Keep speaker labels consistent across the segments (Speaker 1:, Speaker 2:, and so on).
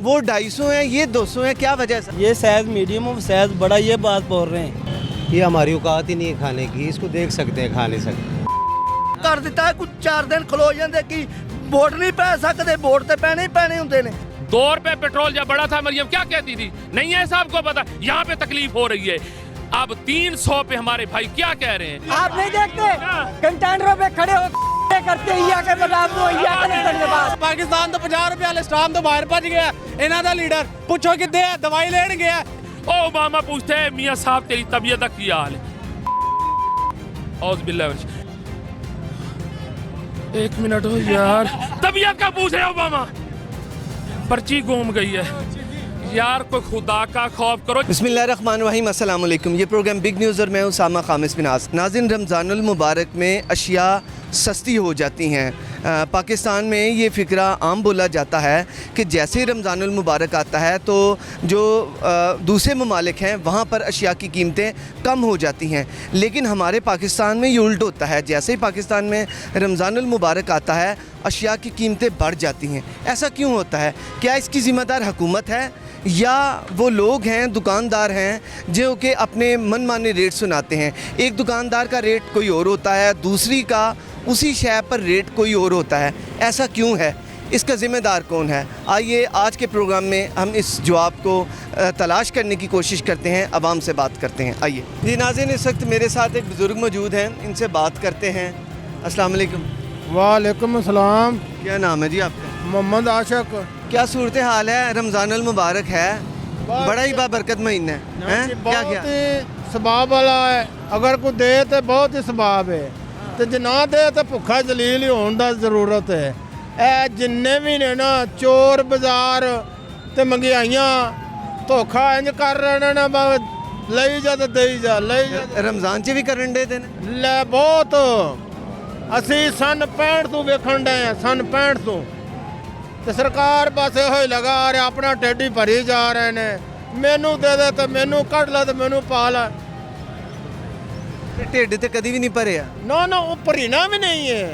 Speaker 1: वो 250 है, ये 200 है, क्या वजह है?
Speaker 2: ये साइज मीडियम और साइज बड़ा, ये बात बोल रहे हैं।
Speaker 3: ये हमारी औकात ही नहीं है खाने की, इसको देख सकते हैं, खा नहीं सकते।
Speaker 4: कर दिता है कुछ 4 दिन खलो जाते कि वोट नहीं पै सकते, वोट तो पैने ही पैने होंगे ने।
Speaker 5: 2 रुपए पेट्रोल जब बड़ा था मरियम क्या कहती थी, नहीं है साहब को पता, यहाँ पे तकलीफ हो रही है। अब 300 पे हमारे भाई क्या कह रहे हैं?
Speaker 6: आप नहीं देखते कंटेनरों पे खड़े हो करते
Speaker 7: पाकिस्तान तो 50 रुपया लिस्टान तो बाहर भज गया, इन्हों का लीडर पूछो कि दवाई लेन गया।
Speaker 5: ओ ओबामा पूछते हैं मियाँ साहब तेरी तबीयत का क्या हाल है? एक मिनट हो यार, तबीयत का पूछ रहे ओबामा, पर्ची घूम गई है यार, कोई खुदा का खौफ करो।
Speaker 1: बिस्मिल्लाहिर्रहमानिर्रहीम, अस्सलाम वालेकुम। ये प्रोग्राम बिग न्यूज़ और मैं हूं उसामा खामिस बिनास। नाज़रीन, रमज़ानुल मुबारक में अशिया सस्ती हो जाती हैं। पाकिस्तान में ये फ़िक्रा आम बोला जाता है कि जैसे ही रमज़ानुल मुबारक आता है तो जो दूसरे ममालिक हैं वहाँ पर अशिया की कीमतें कम हो जाती हैं, लेकिन हमारे पाकिस्तान में ये उल्ट होता है। जैसे ही पाकिस्तान में रमज़ानुल मुबारक आता है अशिया की कीमतें बढ़ जाती हैं। ऐसा क्यों होता है? क्या इसकी ज़िम्मेदार हुकूमत है या वो लोग हैं, दुकानदार हैं जो कि अपने मनमाने रेट सुनाते हैं? एक दुकानदार का रेट कोई और होता है, दूसरी का उसी शय पर रेट कोई और होता है। ऐसा क्यों है? इसका ज़िम्मेदार कौन है? आइए आज के प्रोग्राम में हम इस जवाब को तलाश करने की कोशिश करते हैं, आवाम से बात करते हैं। आइए जी नाज़रीन, इस वक्त मेरे साथ एक बुज़ुर्ग मौजूद हैं, इनसे बात करते हैं। अस्सलाम वालेकुम।
Speaker 7: वालेकुम अस्सलाम।
Speaker 1: क्या नाम है जी आपका?
Speaker 7: मोहम्मद आशिक।
Speaker 1: क्या सूरत हाल है? रमज़ानुल मुबारक है, बड़ा ही बाबरकत महीना है, क्या क्या
Speaker 7: सबाब वाला है। अगर कोई दे तो बहुत ही सबाब है, तो जे ना दे तो भुखा जलील ही होने की जरूरत है। ए जिन्ने भी ने ना चोर बाजार ते महंगाइयां धोखा इंज कर रहे ने, लई जा तो दई जा, लई जा।
Speaker 1: रमज़ान च भी करन दे देने
Speaker 7: ले बहुत असी सन 65 तो वेखण डे हैं, सन 65 तो सरकार बस यो लगा रहे, अपना टेडी भरी जा रहे ने। मैनू दे दे तो मैनू कट ला तो मैनू पा ला।
Speaker 1: ढिड तो कभी भी नहीं भरे?
Speaker 7: ना ना, वो भरीना भी नहीं है,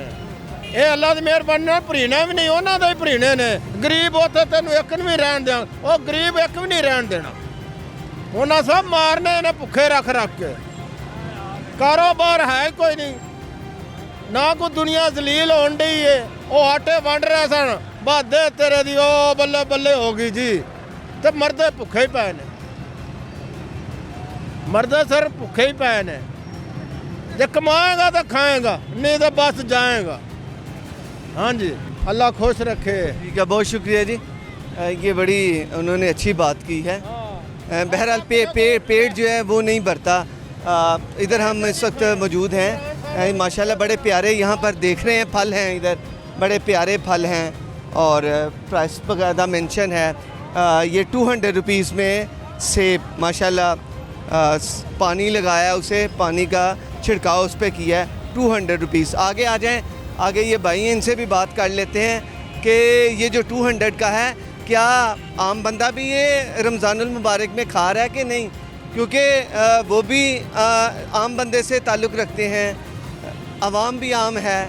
Speaker 7: ये अल्लाह की मेहरबानी नाल भरीना भी नहीं, उन्होंने ही भरीने ने। गरीब उत्थे तेन एक भी रहन दें, वो गरीब एक भी नहीं रहन देना, उन्हें सब मारने ने भुखे रख रख के। कारोबार है कोई नहीं, ना कोई दुनिया जलील होन डी है। वो आटे वंड रहे सन, बहादे तेरे दी ओ बल्ले बल्ले हो गई जी, तो मरदे भुखे ही पे ने, मरदे सर भुखे ही पे ने। जे कमाएगा तो खाएगा, नहीं तो बस जाएगा। हाँ जी, अल्लाह खुश रखे।
Speaker 1: ठीक है, बहुत शुक्रिया जी, ये बड़ी उन्होंने अच्छी बात की है। बहरहाल पेट जो है वो नहीं भरता। इधर हम इस वक्त मौजूद हैं, माशाल्लाह बड़े प्यारे यहाँ पर देख रहे हैं फल हैं, इधर बड़े प्यारे फल हैं और प्राइस वगैरह मेंशन है। ये 200 रुपीज़ में सेब, माशाल्लाह पानी लगाया, उसे पानी का छिड़काव उस पर किया है, 200 रुपीज़। आगे आ जाएं, आगे ये भाई हैं, इनसे भी बात कर लेते हैं कि ये जो 200 का है, क्या आम बंदा भी ये रमज़ानुल मुबारक में खा रहा है कि नहीं? क्योंकि वो भी आम बंदे से ताल्लुक़ रखते हैं, आवाम भी आम है,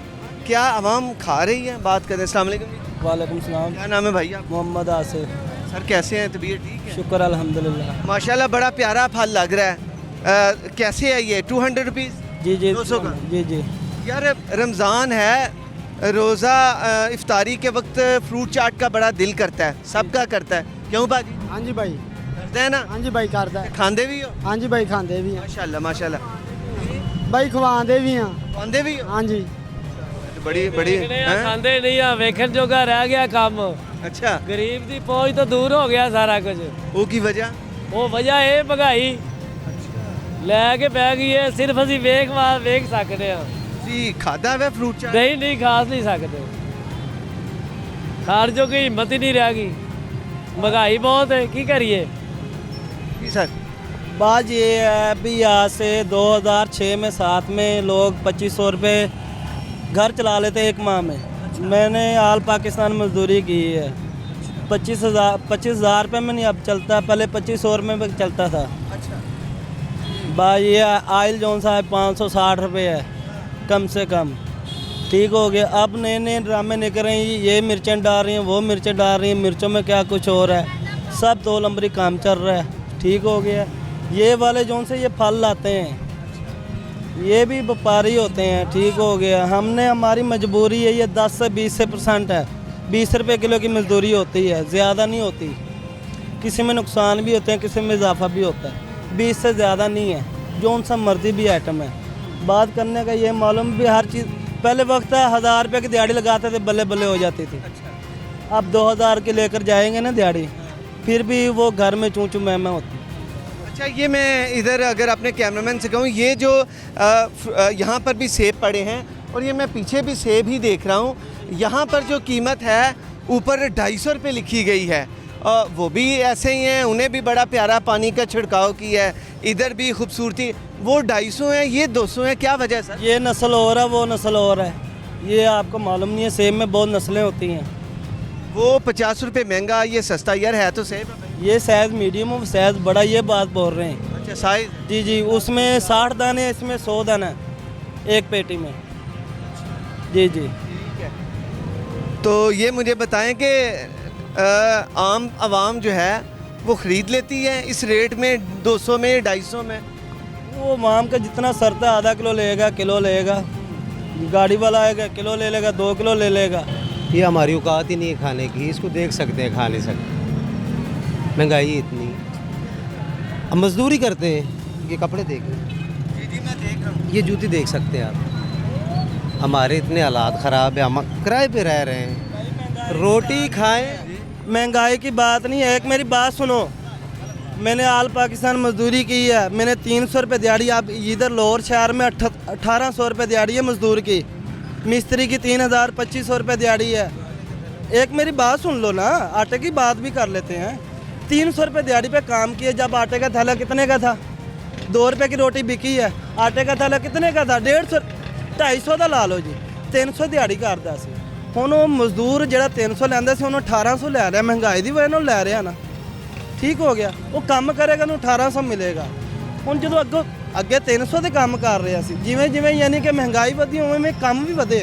Speaker 1: क्या आवाम खा रही है? बात करें। अस्सलाम वालेकुम।
Speaker 2: वालेकुम सलाम।
Speaker 1: क्या नाम है भाई आप?
Speaker 2: मोहम्मद आसिफ।
Speaker 1: सर कैसे हैं? तबीयत ठीक है?
Speaker 2: शुक्र अल्हम्दुलिल्लाह।
Speaker 1: माशाल्लाह बड़ा प्यारा फल लग रहा है। कैसे है ये? 200 रुपीज़?
Speaker 2: जी जी
Speaker 1: 200 का?
Speaker 2: जी जी।
Speaker 1: यार रमज़ान है, रोज़ा इफ्तारी के वक्त फ्रूट चाट का बड़ा दिल करता है, सबका करता है, क्यों बाजी?
Speaker 6: हाँ जी भाई,
Speaker 1: करते हैं ना?
Speaker 6: हाँ जी भाई करता है।
Speaker 1: खांदे भी हो?
Speaker 6: हाँ जी भाई खांदे भी हैं
Speaker 1: माशाल्लाह माशाल्लाह।
Speaker 6: भाई, खवांदे भी हैं।
Speaker 1: खांदे भी हो?
Speaker 6: हाँ जी।
Speaker 1: बड़ी बड़ी हैं?
Speaker 2: खांदे नहीं आ, वेखण जोगा रह गया काम।
Speaker 1: अच्छा,
Speaker 2: गरीब दी पहुंच तो दूर हो गया सारा कुछ।
Speaker 1: वो की वजह?
Speaker 2: वो वजह है महंगाई लैके बह गई है, सिर्फ असी वेख सकते हैं।
Speaker 1: जी खादा है फ्रूट चाट?
Speaker 2: नहीं खास नहीं सकते, खार जो की हिम्मत ही नहीं रह गई, महंगाई बहुत है, की करिए?
Speaker 1: जी सर।
Speaker 2: बात ये है अभी आज से 2006 में 7 में लोग 2500 रुपये घर चला लेते एक माह में। मैंने आल पाकिस्तान मजदूरी की है, 25,000 रुपये में नहीं अब चलता, पहले 2500 रुपये में चलता था। बा ये आयल जौन सा है 560 रुपये है कम से कम। ठीक हो गया। अब नए नए ड्रामे निकल रहे हैं, ये मिर्चें डाल रही हैं, वो मिर्चें डाल रही हैं, मिर्चों में क्या कुछ हो रहा है, सब 2 नंबरी काम चल रहा है। ठीक हो गया। ये वाले जोन से ये फल लाते हैं, ये भी व्यापारी होते हैं। ठीक हो गया। हमने हमारी मजबूरी है, ये 10 से 20% है, 20 रुपये किलो की मजदूरी होती है, ज़्यादा नहीं होती। किसी में नुकसान भी होते हैं, किसी में इजाफा भी होता है, 20 से ज़्यादा नहीं है, जोन सा मर्जी भी आइटम है। बात करने का ये मालूम भी हर चीज़, पहले वक्त है 1000 रुपये की दिहाड़ी लगाते थे, बल्ले बल्ले हो जाती थी। अब 2000 के लेकर जाएंगे ना दिहाड़ी, फिर भी वो घर में चूँ चूँ मैं होती।
Speaker 1: अच्छा, ये मैं इधर अगर अपने कैमरामैन से कहूँ, ये जो यहाँ पर भी सेब पड़े हैं और ये मैं पीछे भी सेब ही देख रहा हूँ, यहाँ पर जो कीमत है ऊपर 250 रुपये लिखी गई है। वो भी ऐसे ही हैं, उन्हें भी बड़ा प्यारा पानी का छिड़काव किया है, इधर भी खूबसूरती। वो 250 है, ये 200 है, क्या वजह है सर?
Speaker 2: ये नस्ल और है, वो नस्ल और है, ये आपको मालूम नहीं है। सेब में बहुत नस्लें होती हैं।
Speaker 1: वो 50 रुपये महंगा, ये सस्ता यार है तो सेब।
Speaker 2: ये साइज़ मीडियम और साइज़ बड़ा, ये बात बोल रहे हैं।
Speaker 1: अच्छा, साइज।
Speaker 2: जी जी, उसमें 60 दाने, इसमें 100 दाना एक पेटी में। जी जी।
Speaker 1: तो ये मुझे बताएं कि आम आवाम जो है वो ख़रीद लेती है इस रेट में, 200 में, 250 में?
Speaker 2: वो माम का जितना सरता, आधा किलो लेगा, किलो लेगा, गाड़ी वाला आएगा किलो ले लेगा, 2 किलो ले लेगा।
Speaker 3: ये हमारी औकात ही नहीं है खाने की, इसको देख सकते हैं, खा नहीं सकते, महंगाई इतनी। अब मजदूरी करते हैं, ये कपड़े देख
Speaker 1: जी मैं देख रहा हूँ।
Speaker 3: ये जूती देख सकते हैं आप। हमारे इतने हालात ख़राब है, हम किराए पे रह रहे हैं, रोटी खाएं।
Speaker 2: महंगाई की बात नहीं है, एक मेरी बात सुनो। मैंने आल पाकिस्तान मजदूरी की है, मैंने 300 रुपये दिहाड़ी, आप इधर लाहौर शहर में 1800 रुपये दिहाड़ी है मजदूर की, मिस्त्री की 3000 2500 रुपये दिहाड़ी है। एक मेरी बात सुन लो ना, आटे की बात भी कर लेते हैं। 300 रुपये दिहाड़ी पे काम किए, जब आटे का थैला कितने का था? 2 रुपये की रोटी बिकी है, आटे का थैला कितने का था? 150 250 का ला लो जी, 300 दिहाड़ी करता सी। ਹੁਣ ਉਹ ਮਜ਼ਦੂਰ ਜਿਹੜਾ 300 ਲੈਂਦਾ ਸੀ ਉਹਨੂੰ 1800 ਲੈ ਰਿਹਾ, ਮਹਿੰਗਾਈ ਦੀ ਵਜ੍ਹਾ ਨਾਲ ਲੈ ਰਿਹਾ ਨਾ। ਠੀਕ ਹੋ ਗਿਆ। ਉਹ ਕੰਮ ਕਰੇਗਾ ਉਹਨੂੰ 1800 ਮਿਲੇਗਾ। ਹੁਣ ਜਦੋਂ ਅੱਗੇ 300 ਦੇ ਕੰਮ ਕਰ ਰਿਹਾ ਸੀ, ਜਿਵੇਂ ਜਿਵੇਂ ਯਾਨੀ ਕਿ ਮਹਿੰਗਾਈ ਵਧੀ ਉਵੇਂ ਉਵੇਂ ਕੰਮ ਵੀ ਵਧੇ,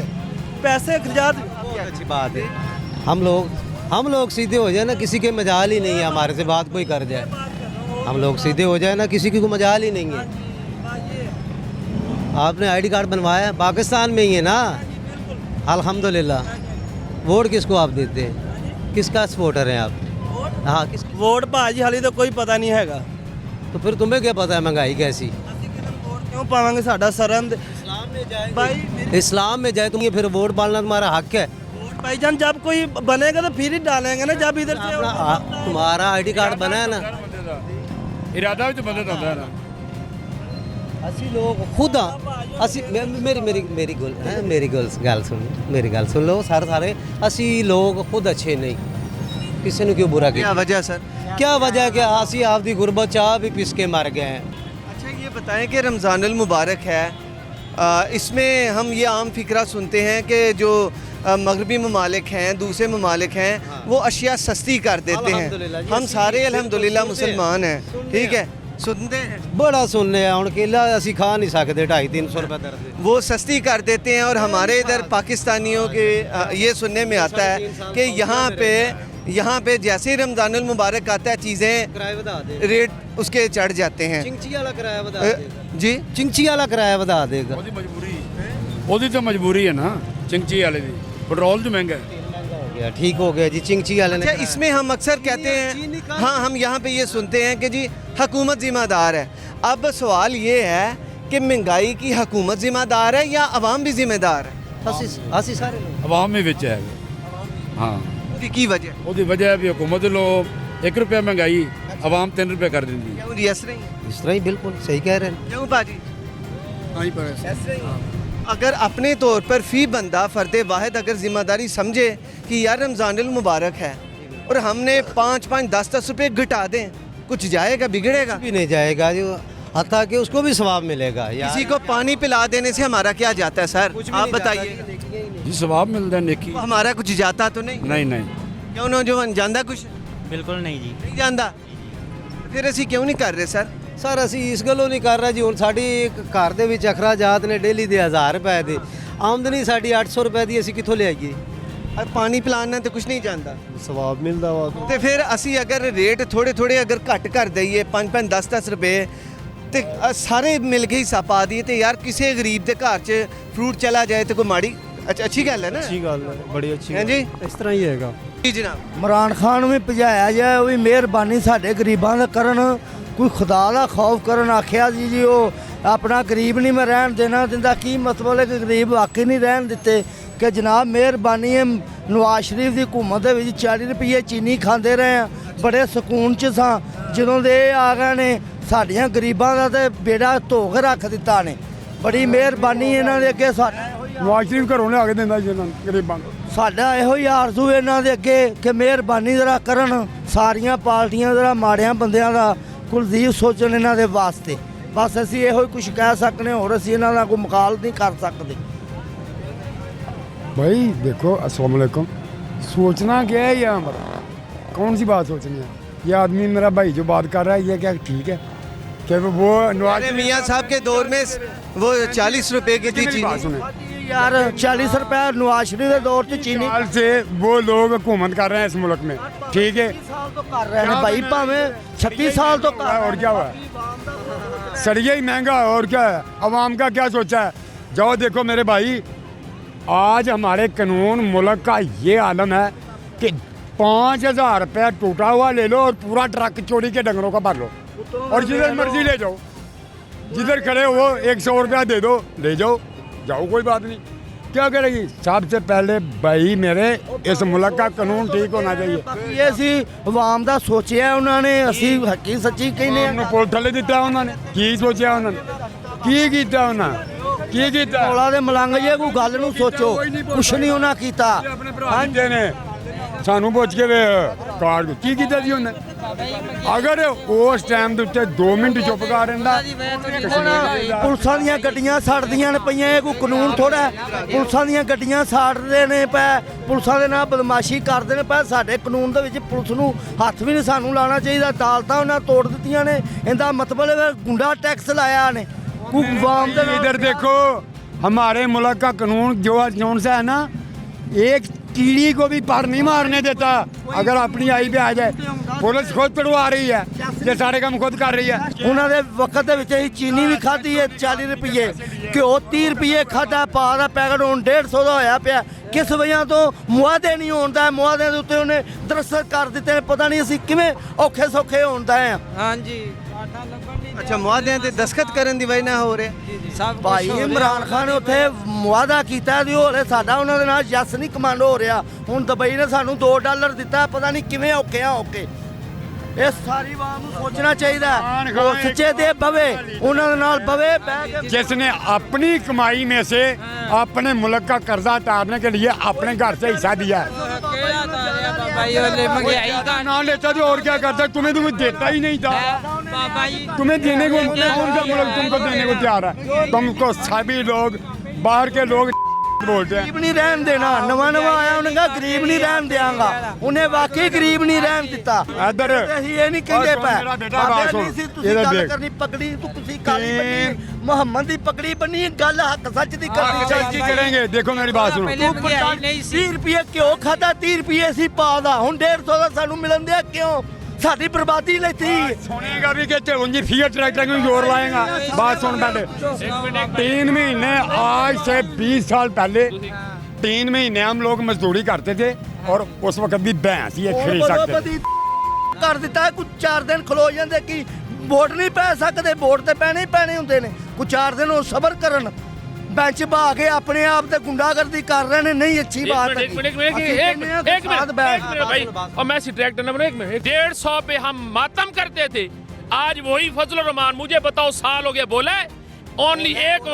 Speaker 2: पैसे खर्चात।
Speaker 3: बहुत अच्छी बात है। हम लोग सीधे हो जाए ना, किसी के मजाल ही नहीं है हमारे से बात कोई कर जाए। हम लोग सीधे हो जाए ना, किसी की कोई मजाल ही नहीं है। आपने ID कार्ड बनवाया पाकिस्तान में ही है ना, अल्हम्दुलिल्लाह। वोट किसको आप देते हैं, किसका सपोर्टर हैं आप? हाँ, किस
Speaker 2: वोट भाजी हाली तो कोई पता नहीं हैगा।
Speaker 3: तो फिर तुम्हें क्या पता है महंगाई कैसी?
Speaker 2: वोट क्यों पावांगे? साडा सरम भाई,
Speaker 3: इस्लाम में जाए तुम, ये फिर वोट पालना तुम्हारा हक है।
Speaker 2: वोट भाईजान जब कोई बनेगा तो फिर ही डालेंगे ना, जब इधर से
Speaker 3: तुम्हारा ID कार्ड बना है ना,
Speaker 5: इरादा भी तो बदल होता है ना।
Speaker 3: ਅਸੀਂ ਲੋਕ ਖੁਦ ਆ, ਅਸੀਂ ਮੇਰੀ ਗੱਲ ਸੁਣ ਲਓ ਸਾਰੇ ਅਸੀਂ ਲੋਕ ਖੁਦ ਅੱਛੇ ਨਹੀਂ, ਕਿਸੇ ਨੂੰ ਕਿਉਂ बुरा
Speaker 1: क्या
Speaker 3: किया?
Speaker 1: वजह सर?
Speaker 3: क्या वजह कि ਅਸੀਂ ਆਪਦੀ ਗੁਰਬਤ ਚਾਹ भी पिस के मर गए हैं।
Speaker 1: अच्छा, ये बताएं कि रमज़ानुल मुबारक है, इसमें हम ये आम फिक्रा सुनते हैं कि जो मगरबी ममालिक हैं, दूसरे ममालिक हैं, वो अशिया सस्ती कर देते हैं।
Speaker 3: अल्हम्दुलिल्लाह,
Speaker 1: हम सारे अल्हम्दुलिल्लाह मुसलमान हैं, ठीक है, सुनते हैं।
Speaker 3: बड़ा सुनने ਹੁਣ केला ਅਸੀਂ खा नहीं सकते, 250-300 रुपये दर्द।
Speaker 1: वो सस्ती कर देते हैं और हमारे इधर पाकिस्तानियों के ये सुनने में आता है कि यहाँ पे जैसे ही रमज़ानुल मुबारक आता है, चीज़ें
Speaker 3: किराया ਵਧਾ ਦੇ,
Speaker 1: रेट उसके चढ़ जाते हैं।
Speaker 3: चिंची वाला किराया ਵਧਾ देगा
Speaker 1: जी,
Speaker 3: चिंची वाला किराया ਵਧਾ देगा।
Speaker 5: ਉਹਦੀ ਮਜਬੂਰੀ, ਉਹਦੀ ਤਾਂ ਮਜਬੂਰੀ ਹੈ ਨਾ, ਚਿੰਚੀ ਵਾਲੇ ਦੀ ਪੈਟਰੋਲ जो महंगा है।
Speaker 3: ठीक हो गया जी, चिंची वाले ने।
Speaker 1: अच्छा, इसमें हम अक्सर कहते हैं, हाँ, हम यहाँ पे ये सुनते हैं कि जी हुकूमत ज़िम्मेदार है। अब सवाल ये है कि महंगाई की हुकूमत ज़िम्मेदार है या अवाम भी ज़िम्मेदार है?
Speaker 3: ਅਸੀਂ ਸਾਰੇ ਲੋਕ
Speaker 5: ਆਵਾਮ ਵੀ ਵਿੱਚ ਹੈ। ਹਾਂ,
Speaker 1: उसकी की वजह?
Speaker 5: ਉਹਦੀ ਵਜ੍ਹਾ ਹੈ ਵੀ ਹਕੂਮਤ ਲੋ 1 रुपया महंगाई आवाम 3 रुपये कर देंगी।
Speaker 1: क्यों जी ऐसा नहीं?
Speaker 3: इस तरह ही बिल्कुल सही कह रहे हैं।
Speaker 1: क्यों बाजी?
Speaker 5: हाँ पर
Speaker 1: अगर अपने तौर पर फ़ी बंदा फ़र्द वाहिद अगर ज़िम्मेदारी समझे कि यार रमज़ानुल मुबारक है और हमने 5-5 10-10 रुपये घटा दें, कुछ जाएगा, बिगड़ेगा?
Speaker 3: भी नहीं जाएगा जो, हत्ता कि उसको भी सवाब मिलेगा यार।
Speaker 1: किसी को पानी पिला देने से हमारा क्या जाता है सर?
Speaker 3: कुछ भी
Speaker 1: आप
Speaker 3: नहीं जाता,
Speaker 1: बताइए।
Speaker 5: जी सवाब मिलता है नेकी।
Speaker 1: हमारा कुछ जाता तो नहीं?
Speaker 5: नहीं नहीं,
Speaker 1: क्यों नौजवान जानता कुछ?
Speaker 2: बिल्कुल नहीं जी।
Speaker 1: नहीं जानता, फिर ਅਸੀਂ क्यों नहीं कर रहे सर?
Speaker 3: ਸਰ ਅਸੀਂ ਇਸ ਗੱਲੋਂ ਨਹੀਂ ਕਰ ਰਹੇ ਜੀ, ਹੁਣ ਸਾਡੀ ਘਰ ਦੇ ਵਿੱਚ ਅਖਰਾਜਾਤ ਨੇ ਡੇਲੀ ਦੇ 1000 ਰੁਪਏ ਦੇ, ਆਮਦਨੀ ਸਾਡੀ 800 ਰੁਪਏ ਦੀ, ਅਸੀਂ ਕਿੱਥੋਂ ਲਿਆਈਏ?
Speaker 1: ਪਾਣੀ ਪਿਲਾਉਣ ਨਾਲ ਤੇ ਕੁਝ ਨਹੀਂ ਜਾਂਦਾ
Speaker 3: ਸਵਾਬ ਮਿਲਦਾ ਵਾ।
Speaker 1: ਤੇ ਫਿਰ ਅਸੀਂ ਅਗਰ ਰੇਟ ਥੋੜੇ ਥੋੜੇ ਅਗਰ ਘੱਟ ਕਰ ਦਈਏ 5-5 10-10 ਰੁਪਏ ਤੇ ਸਾਰੇ ਮਿਲ ਕੇ ਹਿੱਸਾ ਪਾ ਦਈਏ ਤੇ ਯਾਰ ਕਿਸੇ ਗਰੀਬ ਦੇ ਘਰ 'ਚ ਫਰੂਟ ਚਲਾ ਜਾਏ ਤੇ ਕੋਈ ਮਾੜੀ ਅੱਛੀ ਗੱਲ ਹੈ ਨਾ।
Speaker 3: ਅੱਛੀ ਗੱਲ ਹੈ, ਬੜੀ ਅੱਛੀ
Speaker 1: ਹੈ ਜੀ।
Speaker 3: ਇਸ ਤਰ੍ਹਾਂ ਹੀ ਹੈਗਾ
Speaker 1: ਜੀ ਜਨਾਬ।
Speaker 4: ਇਮਰਾਨ ਖਾਨ ਨੂੰ ਵੀ ਭਜਾਇਆ ਜਾਏ, ਉਹ ਵੀ ਮਿਹਰਬਾਨੀ ਸਾਡੇ ਗਰੀਬਾਂ ਦਾ ਕਰਨ, ਕੋਈ ਖੁਦਾ ਦਾ ਖੌਫ ਕਰਨ। ਆਖਿਆ ਜੀ ਉਹ ਆਪਣਾ ਗਰੀਬ ਨਹੀਂ ਮੈਂ ਰਹਿਣ ਦੇਣਾ ਦਿੰਦਾ, ਕੀ ਮਤਲਬ ਹੈ ਕਿ ਗਰੀਬ ਵਾਕਈ ਨਹੀਂ ਰਹਿਣ ਦਿੱਤੇ। ਕਿ ਜਨਾਬ ਮਿਹਰਬਾਨੀ ਹੈ, ਨਵਾਜ਼ ਸ਼ਰੀਫ ਦੀ ਹਕੂਮਤ ਦੇ ਵਿੱਚ 40 ਰੁਪਏ ਚੀਨੀ ਖਾਂਦੇ ਰਹੇ ਆ, ਬੜੇ ਸਕੂਨ 'ਚ ਸਾਂ। ਜਦੋਂ ਦੇ ਇਹ ਆ ਗਏ ਨੇ ਸਾਡੀਆਂ ਗਰੀਬਾਂ ਦਾ ਤੇ ਬੇੜਾ ਧੋ ਕੇ ਰੱਖ ਦਿੱਤਾ ਨੇ। ਬੜੀ ਮਿਹਰਬਾਨੀ ਇਹਨਾਂ ਦੇ ਅੱਗੇ
Speaker 8: ਨਵਾਜ਼ ਸ਼ਰੀਫ ਘਰੋਂ ਲਿਆ ਕੇ ਦਿੰਦਾ ਜੀ ਇਹਨਾਂ ਨੂੰ ਗਰੀਬਾਂ ਨੂੰ।
Speaker 4: ਸਾਡਾ ਇਹੋ ਹੀ ਆਰਜ਼ੂ ਇਹਨਾਂ ਦੇ ਅੱਗੇ ਕਿ ਮਿਹਰਬਾਨੀ ਜ਼ਰਾ ਕਰਨ ਸਾਰੀਆਂ ਪਾਰਟੀਆਂ ਜ਼ਰਾ ਮਾੜਿਆਂ ਬੰਦਿਆਂ ਦਾ ਕੁਲਦੀਪ ਸੋਚਣ ਇਹਨਾਂ ਦੇ ਵਾਸਤੇ। ਬਸ ਅਸੀਂ ਇਹੋ ਹੀ ਕੁਝ ਕਹਿ सकते, ਹੋਰ ਅਸੀਂ ਇਹਨਾਂ ਦਾ ਕੋਈ ਮੁਕਾਬਲਾ ਨਹੀਂ ਕਰ ਸਕਦੇ।
Speaker 8: भाई देखो अस्सलाम वालेकुम, सोचना क्या है यहाँ पर? कौन सी बात सोचनी है? ये आदमी मेरा भाई जो बात कर रहा है ये क्या ठीक है? क्या वो नवाज
Speaker 1: अरे मियाँ साहब के दौर में वो 40 रुपए की थी
Speaker 8: मेरी बात
Speaker 1: चीनी।
Speaker 8: सुने,
Speaker 4: यार 40 रुपए नवाज शरीफ के दौर से चीनी
Speaker 8: साल से वो लोग हुकूमत कर रहे हैं इस मुल्क में, ठीक है?
Speaker 4: साल तो कर रहे हैं भाई, भावें 36 साल तो कर
Speaker 8: और क्या हुआ? सड़िया ही महंगा है और क्या है? अवाम का क्या सोचा है? जाओ देखो मेरे भाई, आज हमारे कानून मुल्क का ये आलम है कि 5,000 रुपया टूटा हुआ ले लो और पूरा ट्रक चोरी के डंगरों का भर लो और जिधर मर्जी ले जाओ, जिधर खड़े हो 100 रुपया दे दो, ले जाओ कोई बात नहीं। क्या करेगी? सबसे पहले भाई मेरे इस मुल्क का कानून ठीक होना चाहिए।
Speaker 4: ये सी आवाम ਦਾ ਸੋਚਿਆ ਉਹਨਾਂ ਨੇ, ਅਸੀਂ ਹੱਕੀ ਸੱਚੀ ਕਹਿੰਦੇ ਆ।
Speaker 8: ਉਹਨੂੰ ਪੁਲ ਥੱਲੇ ਦਿੱਤਾ ਉਹਨਾਂ ਨੇ, ਕੀ ਸੋਚਿਆ ਉਹਨਾਂ ਨੇ? ਕੀ ਕੀਤਾ ਉਹਨਾਂ? ਕੀ ਕੀਤਾ?
Speaker 4: ਕੋਲਾ ਦੇ ਮਲੰਗ ਜੇ ਕੋਈ ਗੱਲ ਨੂੰ ਸੋਚੋ, ਕੁਛ ਨਹੀਂ ਉਹਨਾਂ ਕੀਤਾ।
Speaker 8: ਆਪਣੇ ਭਰਾ ਦਿੱਤੇ ਨੇ ਸਾਨੂੰ ਪੁੱਛ ਕੇ ਵੇ ਕਾਰਡ ਕੀ ਕੀਤਾ ਜੀ ਉਹਨੇ? ਅਗਰ ਉਸ ਟਾਈਮ ਦੇ ਉੱਤੇ 2 ਮਿੰਟ ਚੁੱਪ ਕਰ ਰਹਿੰਦਾ।
Speaker 4: ਪੁਲਿਸਾਂ ਦੀਆਂ ਗੱਡੀਆਂ ਸੜਦੀਆਂ ਨੇ ਪਈਆਂ, ਇਹ ਕੋਈ ਕਾਨੂੰਨ ਥੋੜਾ। ਪੁਲਿਸਾਂ ਦੀਆਂ ਗੱਡੀਆਂ ਸਾੜਦੇ ਨੇ ਪਏ, ਪੁਲਿਸਾਂ ਦੇ ਨਾਲ ਬਦਮਾਸ਼ੀ ਕਰਦੇ ਨੇ ਪਏ। ਸਾਡੇ ਕਾਨੂੰਨ ਦੇ ਵਿੱਚ ਪੁਲਿਸ ਨੂੰ ਹੱਥ ਵੀ ਨਹੀਂ ਸਾਨੂੰ ਲਾਉਣਾ ਚਾਹੀਦਾ। ਅਦਾਲਤਾਂ ਉਹਨਾਂ ਤੋੜ ਦਿੱਤੀਆਂ ਨੇ। ਇਹਦਾ ਮਤਲਬ ਹੈ ਗੁੰਡਾ ਟੈਕਸ ਲਾਇਆ ਨੇ आवाम दे।
Speaker 8: इधर देखो हमारे मुल्क का कानून जो कौन सा है ना, एक कीड़ी को भी पर नहीं मारने देता। अगर अपनी आई पे आ जाए, पुलिस खुद तड़वा रही है, ये सारे काम खुद कर रही है।
Speaker 4: ਉਹਨਾਂ ਦੇ ਵਕਤ ਦੇ ਵਿੱਚ ਅਸੀਂ ਚੀਨੀ ਵੀ ਖਾਧੀ ਹੈ 40 ਰੁਪਏ, ਘਿਓ 30 ਰੁਪਏ ਖਾਧਾ, ਪਾ ਦਾ ਪੈਕਟ ਹੁਣ 150 ਦਾ ਹੋਇਆ ਪਿਆ। ਕਿਸ ਵਜ੍ਹਾ ਤੋਂ? ਮੁਆਦੇ ਨਹੀਂ ਹੋਣਦਾ, ਮੁਆਦਿਆਂ ਦੇ ਉੱਤੇ ਉਹਨੇ ਦਰਸਤ ਕਰ ਦਿੱਤੇ ਨੇ। ਪਤਾ ਨਹੀਂ ਅਸੀਂ ਕਿਵੇਂ ਔਖੇ ਸੌਖੇ ਹੋਣਦਾ ਆ।
Speaker 6: ਹਾਂਜੀ
Speaker 1: ਅੱਛਾ ਮੁਆਦਿਆਂ ਤੇ ਦਸਖਤ ਕਰਨ ਦੀ ਵਜ੍ਹਾ ਨਾਲ ਹੋ ਰਿਹਾ।
Speaker 4: ਭਾਈ ਇਮਰਾਨ ਖਾਨ ਉੱਥੇ ਮੁਆਦਾ ਕੀਤਾ ਤੇ ਉਹ ਹਲੇ ਸਾਡਾ ਉਹਨਾਂ ਦੇ ਨਾਲ ਜੱਸ ਨਹੀਂ ਕਮਾਂਡੋ ਹੋ ਰਿਹਾ। ਹੁਣ ਦੁਬਈ ਨੇ ਸਾਨੂੰ $2 ਦਿੱਤਾ, ਪਤਾ ਨਹੀਂ ਕਿਵੇਂ ਔਖੇ ਆ ਔਖੇ। ਇਹ ਸਾਰੀ ਆਵਾਮ ਨੂੰ ਸੋਚਣਾ ਚਾਹੀਦਾ, ਉਹ ਸੱਚੇ ਦੇ ਬਵੇ, ਉਹਨਾਂ ਦੇ ਨਾਲ ਬਵੇ ਬਹਿ ਕੇ।
Speaker 8: जिसने अपनी कमाई में से अपने मुल्क का कर्जा उतारने के लिए अपने घर से हिस्सा दिया है, ना लेता तो और क्या करता? तुम्हें देता ही नहीं था। तुम्हें देने को कौन सा मुल्क तुमको देने को तैयार है? तुमको सभी लोग बाहर के लोग बोलते हैं।
Speaker 4: ਗਰੀਬ ਨਹੀਂ ਰਹਿਣ ਦੇਣਾ। ਨਵਾਂ ਆਇਆ ਉਹਨੇ ਕਿਹਾ ਗਰੀਬ ਨਹੀਂ ਰਹਿਣ ਦਿਆਂਗਾ। ਉਹਨੇ ਵਾਕਈ ਗਰੀਬ ਨਹੀਂ ਰਹਿਣ ਦਿੱਤਾ।
Speaker 8: इधर
Speaker 4: ਅਸੀਂ ਇਹ ਨਹੀਂ ਕਹਿੰਦੇ
Speaker 8: और सुन मेरा बेटा, बात
Speaker 4: ਬਾਬੇ
Speaker 8: सुन।
Speaker 4: ਨਹੀਂ ਸੀ ਤੁਸੀਂ
Speaker 8: इधर
Speaker 4: ਗੱਲ
Speaker 8: देख।
Speaker 4: ਕਰਨੀ ਪਗੜੀ ਤੂੰ ਤੁਸੀਂ ਕਾਲੀ ਬੰਨੀ, ਮੁਹੰਮਦ ਦੀ ਪਗੜੀ ਬੰਨੀ, ਗੱਲ ਹੱਕ ਸੱਚ ਦੀ ਕਰਨੀ
Speaker 8: अच्छा
Speaker 4: ਚਾਹੀਦੀ।
Speaker 8: की करेंगे? देखो मेरी बात सुनो।
Speaker 4: ਤੂੰ 30 ਰੁਪਏ ਘਿਓ ਖਾਦਾ, 30 ਰੁਪਏ ਸੀ ਪਾ ਦਾ, ਹੁਣ 150 ਦਾ ਸਾਨੂੰ ਮਿਲਣ ਦਿਆ ਕਿਉਂ? ਸਾਡੀ ਬਰਬਾਦੀ ਲੈਤੀ।
Speaker 8: सुनेगा भी कहते उनकी फियर ट्रैक्टर में जोर लाएगा। बात सुन पहले। 3 महीने आज से 20 साल पहले 3 महीने हम लोग मजदूरी करते थे और उस वक्त भी भैंस ये खरीद सकते थे।
Speaker 4: ਕਰ ਦਿੱਤਾ ਕੁਝ 4 ਦਿਨ ਖਲੋ ਜਾਂਦੇ ਕਿ ਵੋਟ ਨਹੀਂ ਪੈ ਸਕਦੇ। ਵੋਟ ਤੇ ਪੈਣੇ ਹੀ ਪੈਣੇ ਹੁੰਦੇ ਨੇ। ਕੁਝ 4 ਦਿਨ ਉਹ ਸਬਰ ਕਰਨ, ਬੈਂਚ ਬਾ ਕੇ ਆਪਣੇ ਆਪ ਤੇ ਗੁੰਡਾਗਰਦੀ ਕਰ ਰਹੇ ਨੇ। ਨਹੀਂ ਅੱਛੀ ਬਾਤ है।
Speaker 5: एक मिनट भाई, और मैं ट्रैक्टर नंबर 150 पे हम मातम करते थे। आज वही फजल रहमान, मुझे बताओ साल हो गया बोला ओनली एक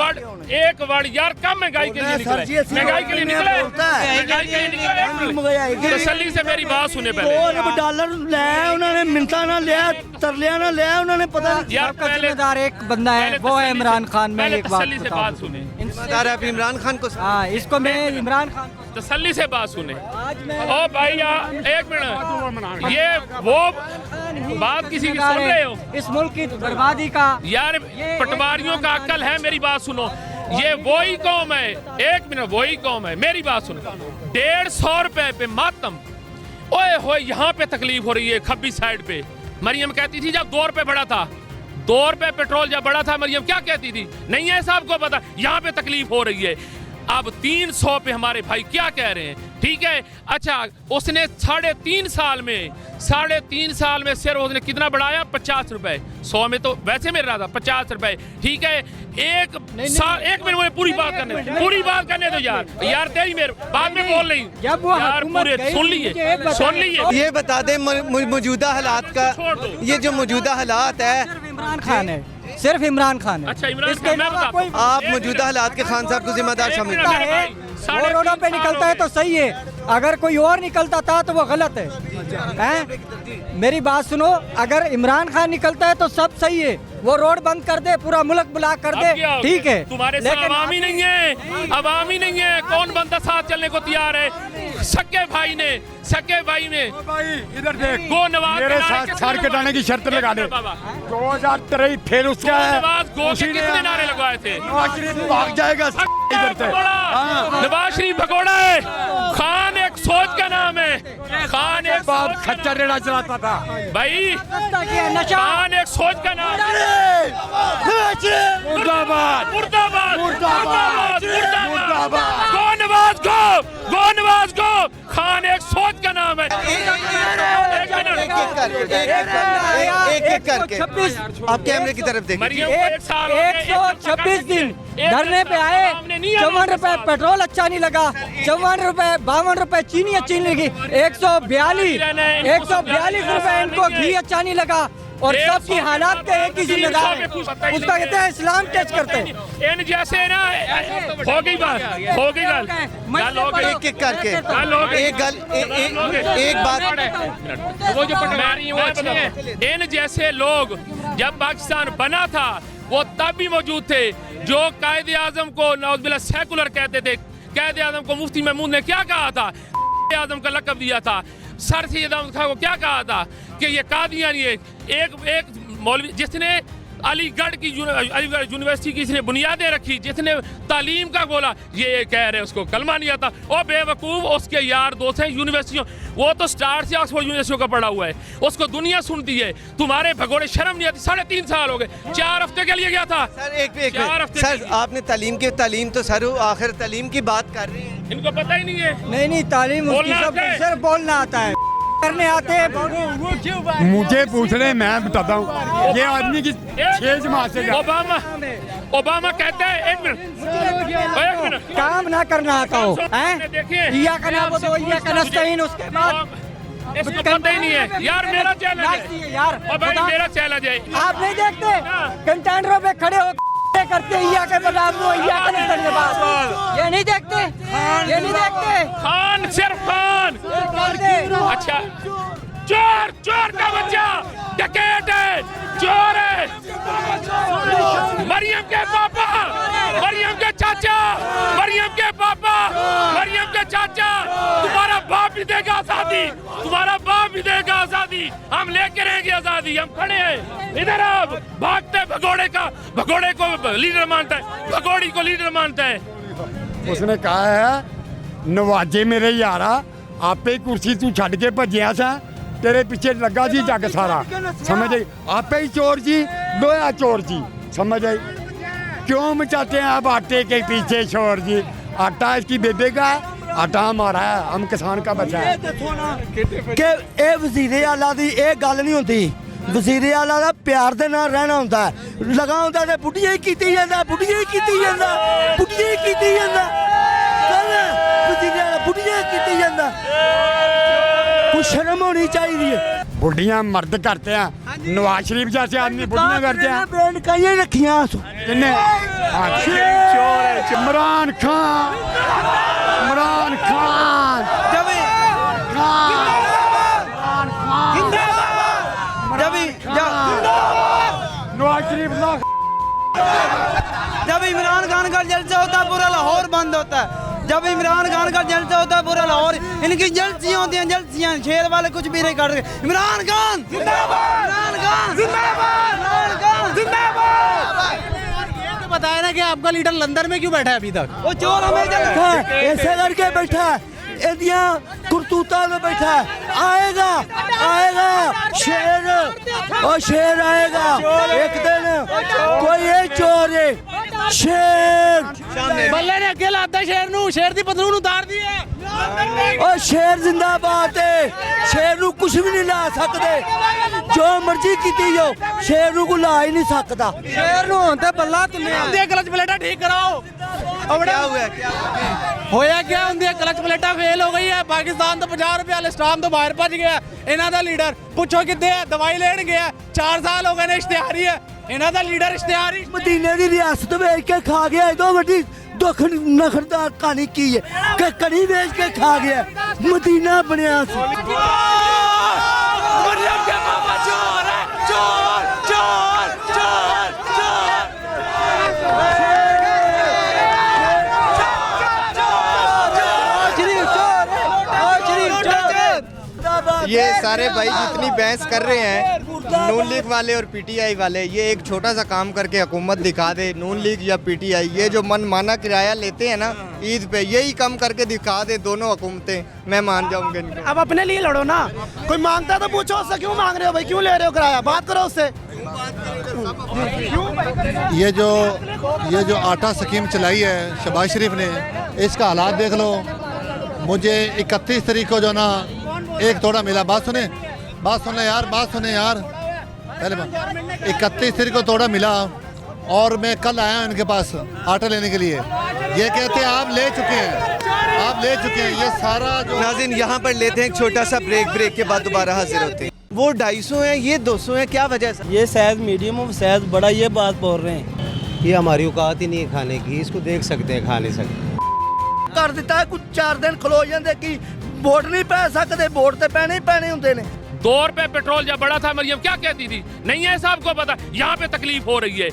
Speaker 5: वर्ड यार, कम महंगाई के लिए निकला है। महंगाई के लिए निकला है, महंगाई के लिए निकला है। तसल्ली से मेरी बात सुने पहले।
Speaker 4: $2 ਲੈ ਉਹਨਾਂ ਨੇ ਮਿੰਟਾਂ ਨਾਲ ਲਿਆ, ਤਰਲਿਆਂ ਨਾਲ ਲਿਆ ਉਹਨਾਂ ने। पता
Speaker 5: यार पहले
Speaker 6: जिम्मेदार एक बंदा है, वो है इमरान खान। मैं
Speaker 5: पहले
Speaker 6: एक बात
Speaker 5: तसल्ली से
Speaker 6: बता
Speaker 5: बात
Speaker 6: दूं।
Speaker 5: सुने,
Speaker 1: जिम्मेदार है अभी इमरान खान को।
Speaker 6: हाँ, इसको मैं इमरान खान को
Speaker 5: तसल्ली से बात सुने।
Speaker 6: आज मैं
Speaker 5: ओ भाई यार एक मिनट, ये वो बात किसी की सुन रहे हो?
Speaker 6: इस मुल्क की बर्बादी का
Speaker 5: यार पटवारियों का अक्ल है, मेरी बात सुनो। ये वही कौम है, एक मिनट, वही कौम है, मेरी बात सुनो। 150 रुपए पे मातम, ओए हो यहाँ पे तकलीफ हो रही है खब्बी साइड पे। मरियम कहती थी जब 2 रुपए बढ़ा था, 2 रुपए पेट्रोल जब बढ़ा था, मरियम क्या कहती थी? नहीं है साहब को पता, यहाँ पे तकलीफ हो रही है। अब 300 पे हमारे भाई क्या कह रहे हैं, ठीक है। अच्छा, उसने 3.5 साल में सिर्फ उसने कितना बढ़ाया? 50 रुपए। 100 में तो वैसे मिल रहा था 50 रुपए, ठीक है। एक मिनट मुझे पूरी बात करने दो यार तेरी मेरे बाद में बोल रही यार, पूरे सुन लिए।
Speaker 1: ये बता दें मौजूदा हालात का, ये जो मौजूदा हालात है,
Speaker 6: इमरान खान है, सिर्फ इमरान खान है।
Speaker 5: अच्छा, इमरान खान, मैं बताता हूं।
Speaker 1: आप मौजूदा हालात के खान साहब को जिम्मेदार समझते हैं?
Speaker 6: वो रोडों पे निकलता है तो सही है, अगर कोई और निकलता था तो वो गलत है, हैं? मेरी बात सुनो, अगर इमरान खान निकलता है तो सब सही है, वो रोड बंद कर दे, पूरा मुल्क ब्लॉक कर दे, ठीक है।
Speaker 5: तुम्हारे साथ अवामी नहीं है, कौन बंदा साथ चलने को तैयार है? सके भाई ने
Speaker 8: इधर देख,
Speaker 5: गो नवाज
Speaker 8: मेरे साथ छाड़ कटाने की शर्त लगा दे। 2023 फिर उसका
Speaker 5: नवाज गो के कितने नारे लगवाए थे?
Speaker 8: नवाज शरीफ भाग जाएगा इधर से।
Speaker 5: नवाज शरीफ भगोड़ा है, खान एक सोच का नाम है, खान एक
Speaker 8: बाप खच्चर रेड़ा चलाता था
Speaker 5: भाई, खान एक सोच का नाम है।
Speaker 8: मुर्दाबाद
Speaker 5: गो नवाज गो, खान एक सोच का नाम है।
Speaker 1: एक करके आप कैमरे की तरफ देखिए।
Speaker 5: मरियम को 1 साल हो गए,
Speaker 6: 126 दिन धरने पे आए, 54 रुपए पेट्रोल अच्छा नहीं लगा, 52 रुपए चीनी अच्छी नहीं लगी, 142 रुपए इनको घी अच्छा नहीं लगा, और सबकी हालात के एक ही जिम्मेदार है, उसका कहते हैं इस्लाम टच करते हैं।
Speaker 5: इन जैसे ना हो गई बात, हो गई गल
Speaker 1: एक करके एक बात,
Speaker 5: वो जो पटवारी है वो अच्छे हैं। इन जैसे लोग जब पाकिस्तान बना था वो तब भी मौजूद थे, जो कायदे आजम को नौजबिल्ला सेकुलर कहते थे। कायदे आजम को मुफ्ती महमूद ने क्या कहा था? आजम का लक़ब दिया था। सर सैयद अहमद खान को क्या कहा था कि ये कादियानी है। एक मौलवी जिसने अलीगढ़ यूनिवर्सिटी की इसने बुनियादें रखी, जिसने तालीम का बोला, ये कह रहे उसको कलमा नहीं आता। और बेवकूफ़ उसके यार दोस्त हैं यूनिवर्सिटियों, वो तो स्टार से ऑक्सफोर्ड यूनिवर्सिटी का पढ़ा हुआ है, उसको दुनिया सुनती है। तुम्हारे भगोड़े शर्म नहीं आती? 3.5 साल हो गए, 4 हफ्ते के लिए गया था।
Speaker 1: सर आपने तालीम तो सर आखिर तालीम की बात कर रहे हैं,
Speaker 5: इनको पता ही नहीं है।
Speaker 6: नहीं तालीम उसकी सब सिर्फ बोलना आता है, करने आते हैं।
Speaker 8: मुझे पूछ रहे, मैं बताता हूँ, ये आदमी की 6 जमात से
Speaker 5: ओबामा कहता है, एक मिनट
Speaker 6: काम ना करना आता हो, या का ना बोलो, या का नस्ताइन, उसके बाद
Speaker 5: इसको पता ही नहीं है यार। मेरा चैलेंज है यार, मेरा चैलेंज है।
Speaker 6: आप नहीं देखते कंटेनरों पे खड़े हो करते, या के बदाम या का नहीं, ये नहीं देखते,
Speaker 5: खान सिर्फ खान। अच्छा, चोर का बच्चा डकैत है, चोर है। मरियम के पापा, मरियम के चाचा, मरियम के पापा, मरियम के चाचा, तुम्हारा बाप भी देगा आजादी, तुम्हारा बाप भी देगा आजादी। हम लेके रहेंगे आजादी, हम खड़े हैं इधर। आप भागते भगोड़े को लीडर मानता है, भगोड़ी को लीडर मानता है।
Speaker 8: उसने कहा है, नवाजे मेरे यारा, आपे कुर्सी तू छड़ के भजिया सा, तेरे पीछे लगा जी जग सारा, समझ आई? आपे ही चोर जी, लोया चोर जी, समझ आई? क्यों मचाते हैं आप आटे के पीछे शोर जी? आटा इसकी बेबे का, आटा हमारा है, हम किसान का बचा है।
Speaker 4: कि ये वजीरे आला दी ये गल नहीं होती, वजीरे आला दा प्यार दे नाल रहना होंदा है। लगा होंदा ते बुढ़िया ही कीती जांदा, बुढ़िया ही कीती जांदा, बुढ़िया ही कीती जांदा, वजीरे आला बुढ़िया ही कीती जांदा। कुछ शर्म होनी चाहिए।
Speaker 8: बुढ़िया मर्द करते हैं, नवाज शरीफ जैसे आदमी बुढ़िया करते हैं।
Speaker 4: ब्रांड कहीं रखियां
Speaker 8: इमरान खान, इमरान खान, नवाज शरीफ
Speaker 2: जब इमरान खान का जलसा होता है पूरा लाहौर बंद होता है। जब इमरान खान का जलसा होता है पूरा लाहौर, इनकी जलसियां होती हैं, जलसियां। शेर वाले कुछ भी नहीं कर रहे। इमरान खान जिंदाबाद, इमरान खान जिंदाबाद, इमरान खान जिंदाबाद।
Speaker 3: बताया ना कि आपका लीडर लंदन में क्यों बैठा है अभी तक?
Speaker 4: वो चोर हमें बैठा है, ऐसे करके बैठा है, इंडिया कुर्तूता में बैठा है। आएगा आएगा शेर, और शेर आएगा एक दिन। कोई है चोर है शेर,
Speaker 3: बल्ले ने अकेला आता शेर नू, शेर दी पतलून उतार दी है।
Speaker 4: और शेर जिंदाबाद है, शेर नू कुछ भी नहीं ला सकते, जो मर्जी की हो शेर नू को ला ही नहीं सकता।
Speaker 3: शेर नू होता बल्ला तुम्हें क्लच प्लेटा ठीक कराओ।
Speaker 1: क्या हुआ, क्या
Speaker 3: होया क्या ਹੁੰਦੀ क्लच प्लेटा फेल हो गई है। पाकिस्तान तो 50 रुपया लिस्टाम तो बाहर भज गया। इन्हां दा लीडर पुछो किथे है, दवाई लेन गया। 4 साल हो गए ने इश्तिहारी है, इन्हां दा लीडर इश्तिहारी
Speaker 4: मदीने की रियासत वेच के खा गया। इतो बड़ी दुख नखरदार कहानी की है कि कड़ी बेच के खा गया, मदीना बनया।
Speaker 3: मरियम के मामा चोर है, चोर चोर चोर
Speaker 9: ये सारे भाई जितनी बहस कर रहे हैं नून लीग वाले और पीटीआई वाले, ये एक छोटा सा काम करके हुकूमत दिखा दे। नून लीग या पीटीआई ये जो मनमाना किराया लेते हैं ना ईद पे, यही कम करके दिखा दे दोनों हुकूमतें, मैं मान जाऊंगा इनको।
Speaker 2: अब अपने लिए लड़ो ना, कोई मांगता तो पूछो उससे, क्यों मांग रहे हो भाई, क्यों ले रहे हो किराया, बात करो उससे।
Speaker 10: ये जो आटा स्कीम चलाई है शहबाज शरीफ ने, इसका हालात देख लो। मुझे 31 तारीख को जो ना एक तोड़ा मिला, बात सुने यार, बात सुने यार, पहले बात 31 तारीख को तोड़ा मिला और मैं कल आया हूं इनके पास आटा लेने के लिए। ये कहते हैं आप ले चुके हैं, ये सारा जो।
Speaker 1: नाज़रीन यहाँ पर लेते हैं एक छोटा सा ब्रेक के बाद दोबारा हाजिर होते हैं। वो 250 है, ये 200 है, क्या वजह है?
Speaker 2: ये साइज मीडियम और साइज बड़ा, ये बात बोल रहे हैं।
Speaker 3: ये हमारी औकात ही नहीं है खाने की, इसको देख सकते हैं, खा नहीं सकते।
Speaker 4: कर दिता है कुछ 4 दिन खलो जाते कि वोट नहीं पै सकते, वोट तो पैने ही पैने होंगे ने।
Speaker 5: 2 रुपए पेट्रोल जब बड़ा था मरियम क्या कहती थी, नहीं है साहब को पता, यहाँ पे तकलीफ हो रही है।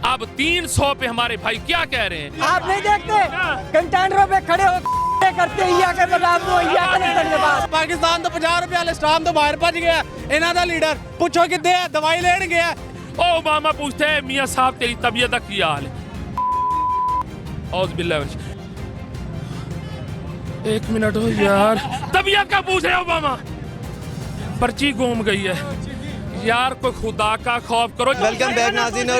Speaker 5: अब 300 पे हमारे भाई क्या कह रहे हैं?
Speaker 6: आप नहीं देखते कंटेनरों पे खड़े हो करते
Speaker 3: पाकिस्तान तो 50 रुपया लिस्टाम तो बाहर भज गया। इन्हां दा लीडर पुछो किथे है, दवाई लेन गया।
Speaker 5: ओ ओबामा पूछते हैं मियाँ साहब तेरी तबीयत का क्या हाल है? औज़ बिल्लाह, 1 मिनट हो यार, तबीयत का पूछ रहे ओबामा, पर्ची घूम गई है यार, कोई खुदा का खौफ करो।
Speaker 1: वेलकम बैक नाज़रीन। और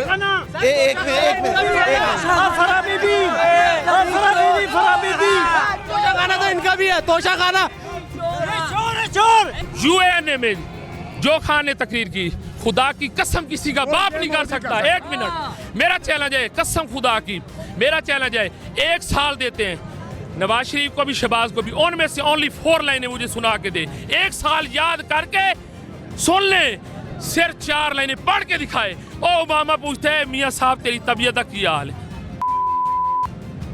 Speaker 1: एक मिनट
Speaker 3: तोशा खाना तो इनका भी है, तोशा खाना।
Speaker 5: यूएनए में जो खान ने तकरीर की, खुदा की कसम किसी का बाप नहीं कर सकता। 1 मिनट, मेरा चैलेंज है, कसम खुदा की मेरा चैलेंज है, 1 साल देते हैं नवाज शरीफ को भी, शहबाज को भी, उनमें से ओनली 4 लाइनें मुझे सुना के दे। 1 साल याद करके सुन ले, सिर्फ 4 लाइनें पढ़ के दिखाए। ओ ओबामा पूछते हैं मियाँ साहब तेरी तबीयत का क्या हाल है?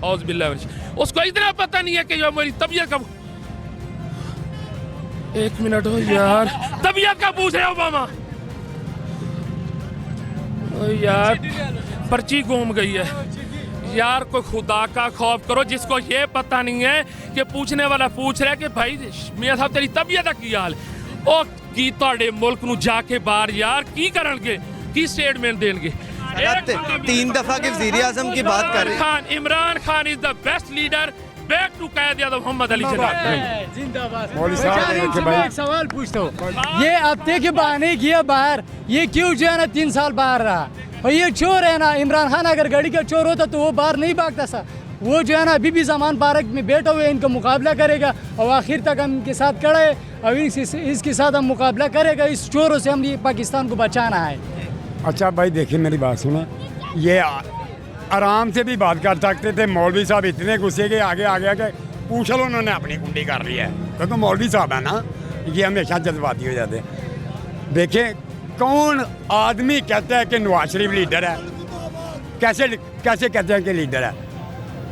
Speaker 5: औज़ बिल्लाह, उसको इतना पता नहीं है कि जो मेरी तबीयत का। 1 मिनट हो यार, तबीयत का पूछ रहे ओबामा। ओ यार पर्ची घूम गई है यार, कोई खुदा का खौफ करो, जिसको ये पता नहीं है कि पूछने वाला पूछ रहा है कि भाई मियाँ साहब तेरी तबीयत का क्या हाल है? ओ की ਤੁਹਾਡੇ मुल्क ਨੂੰ जाके बाहर यार की करनगे, की स्टेटमेंट देंगे?
Speaker 1: 3 दफा के वज़ीर आज़म की बात कर रहे हैं।
Speaker 5: Imran Khan is the best leader, back to Quaid-e-Azam Mohammad Ali Jinnah
Speaker 6: जिंदाबाद।
Speaker 8: मौलवी साहब भाई
Speaker 6: एक सवाल पूछता हूँ, ये हफ्ते के बहाने किया बाहर, ये क्यों जो है ना 3 साल बाहर रहा? और ये चोर है ना, इमरान खान अगर गाड़ी का चोर होता तो वो बाहर नहीं भागता सा। वो जो है ना अभी भी जमान पार्क में बैठा हुए इनका मुकाबला करेगा और आखिर तक हम इनके साथ खड़े हैं और इसके साथ हम मुकाबला करेगा। इस चोरों से हम ये पाकिस्तान को बचाना है।
Speaker 8: अच्छा भाई देखिए मेरी बात सुनो, ये आराम से भी बात कर सकते थे, मौलवी साहब इतने गुस्से के आगे आ गया कि पूछ लो उन्होंने अपनी कुंडी कर ली है, क्योंकि तो मौलवी साहब है ना, ये हमेशा जज्बाती हो जाते हैं। देखें कौन आदमी कहता है कि नवाज शरीफ लीडर है, कैसे कहते हैं कि लीडर है?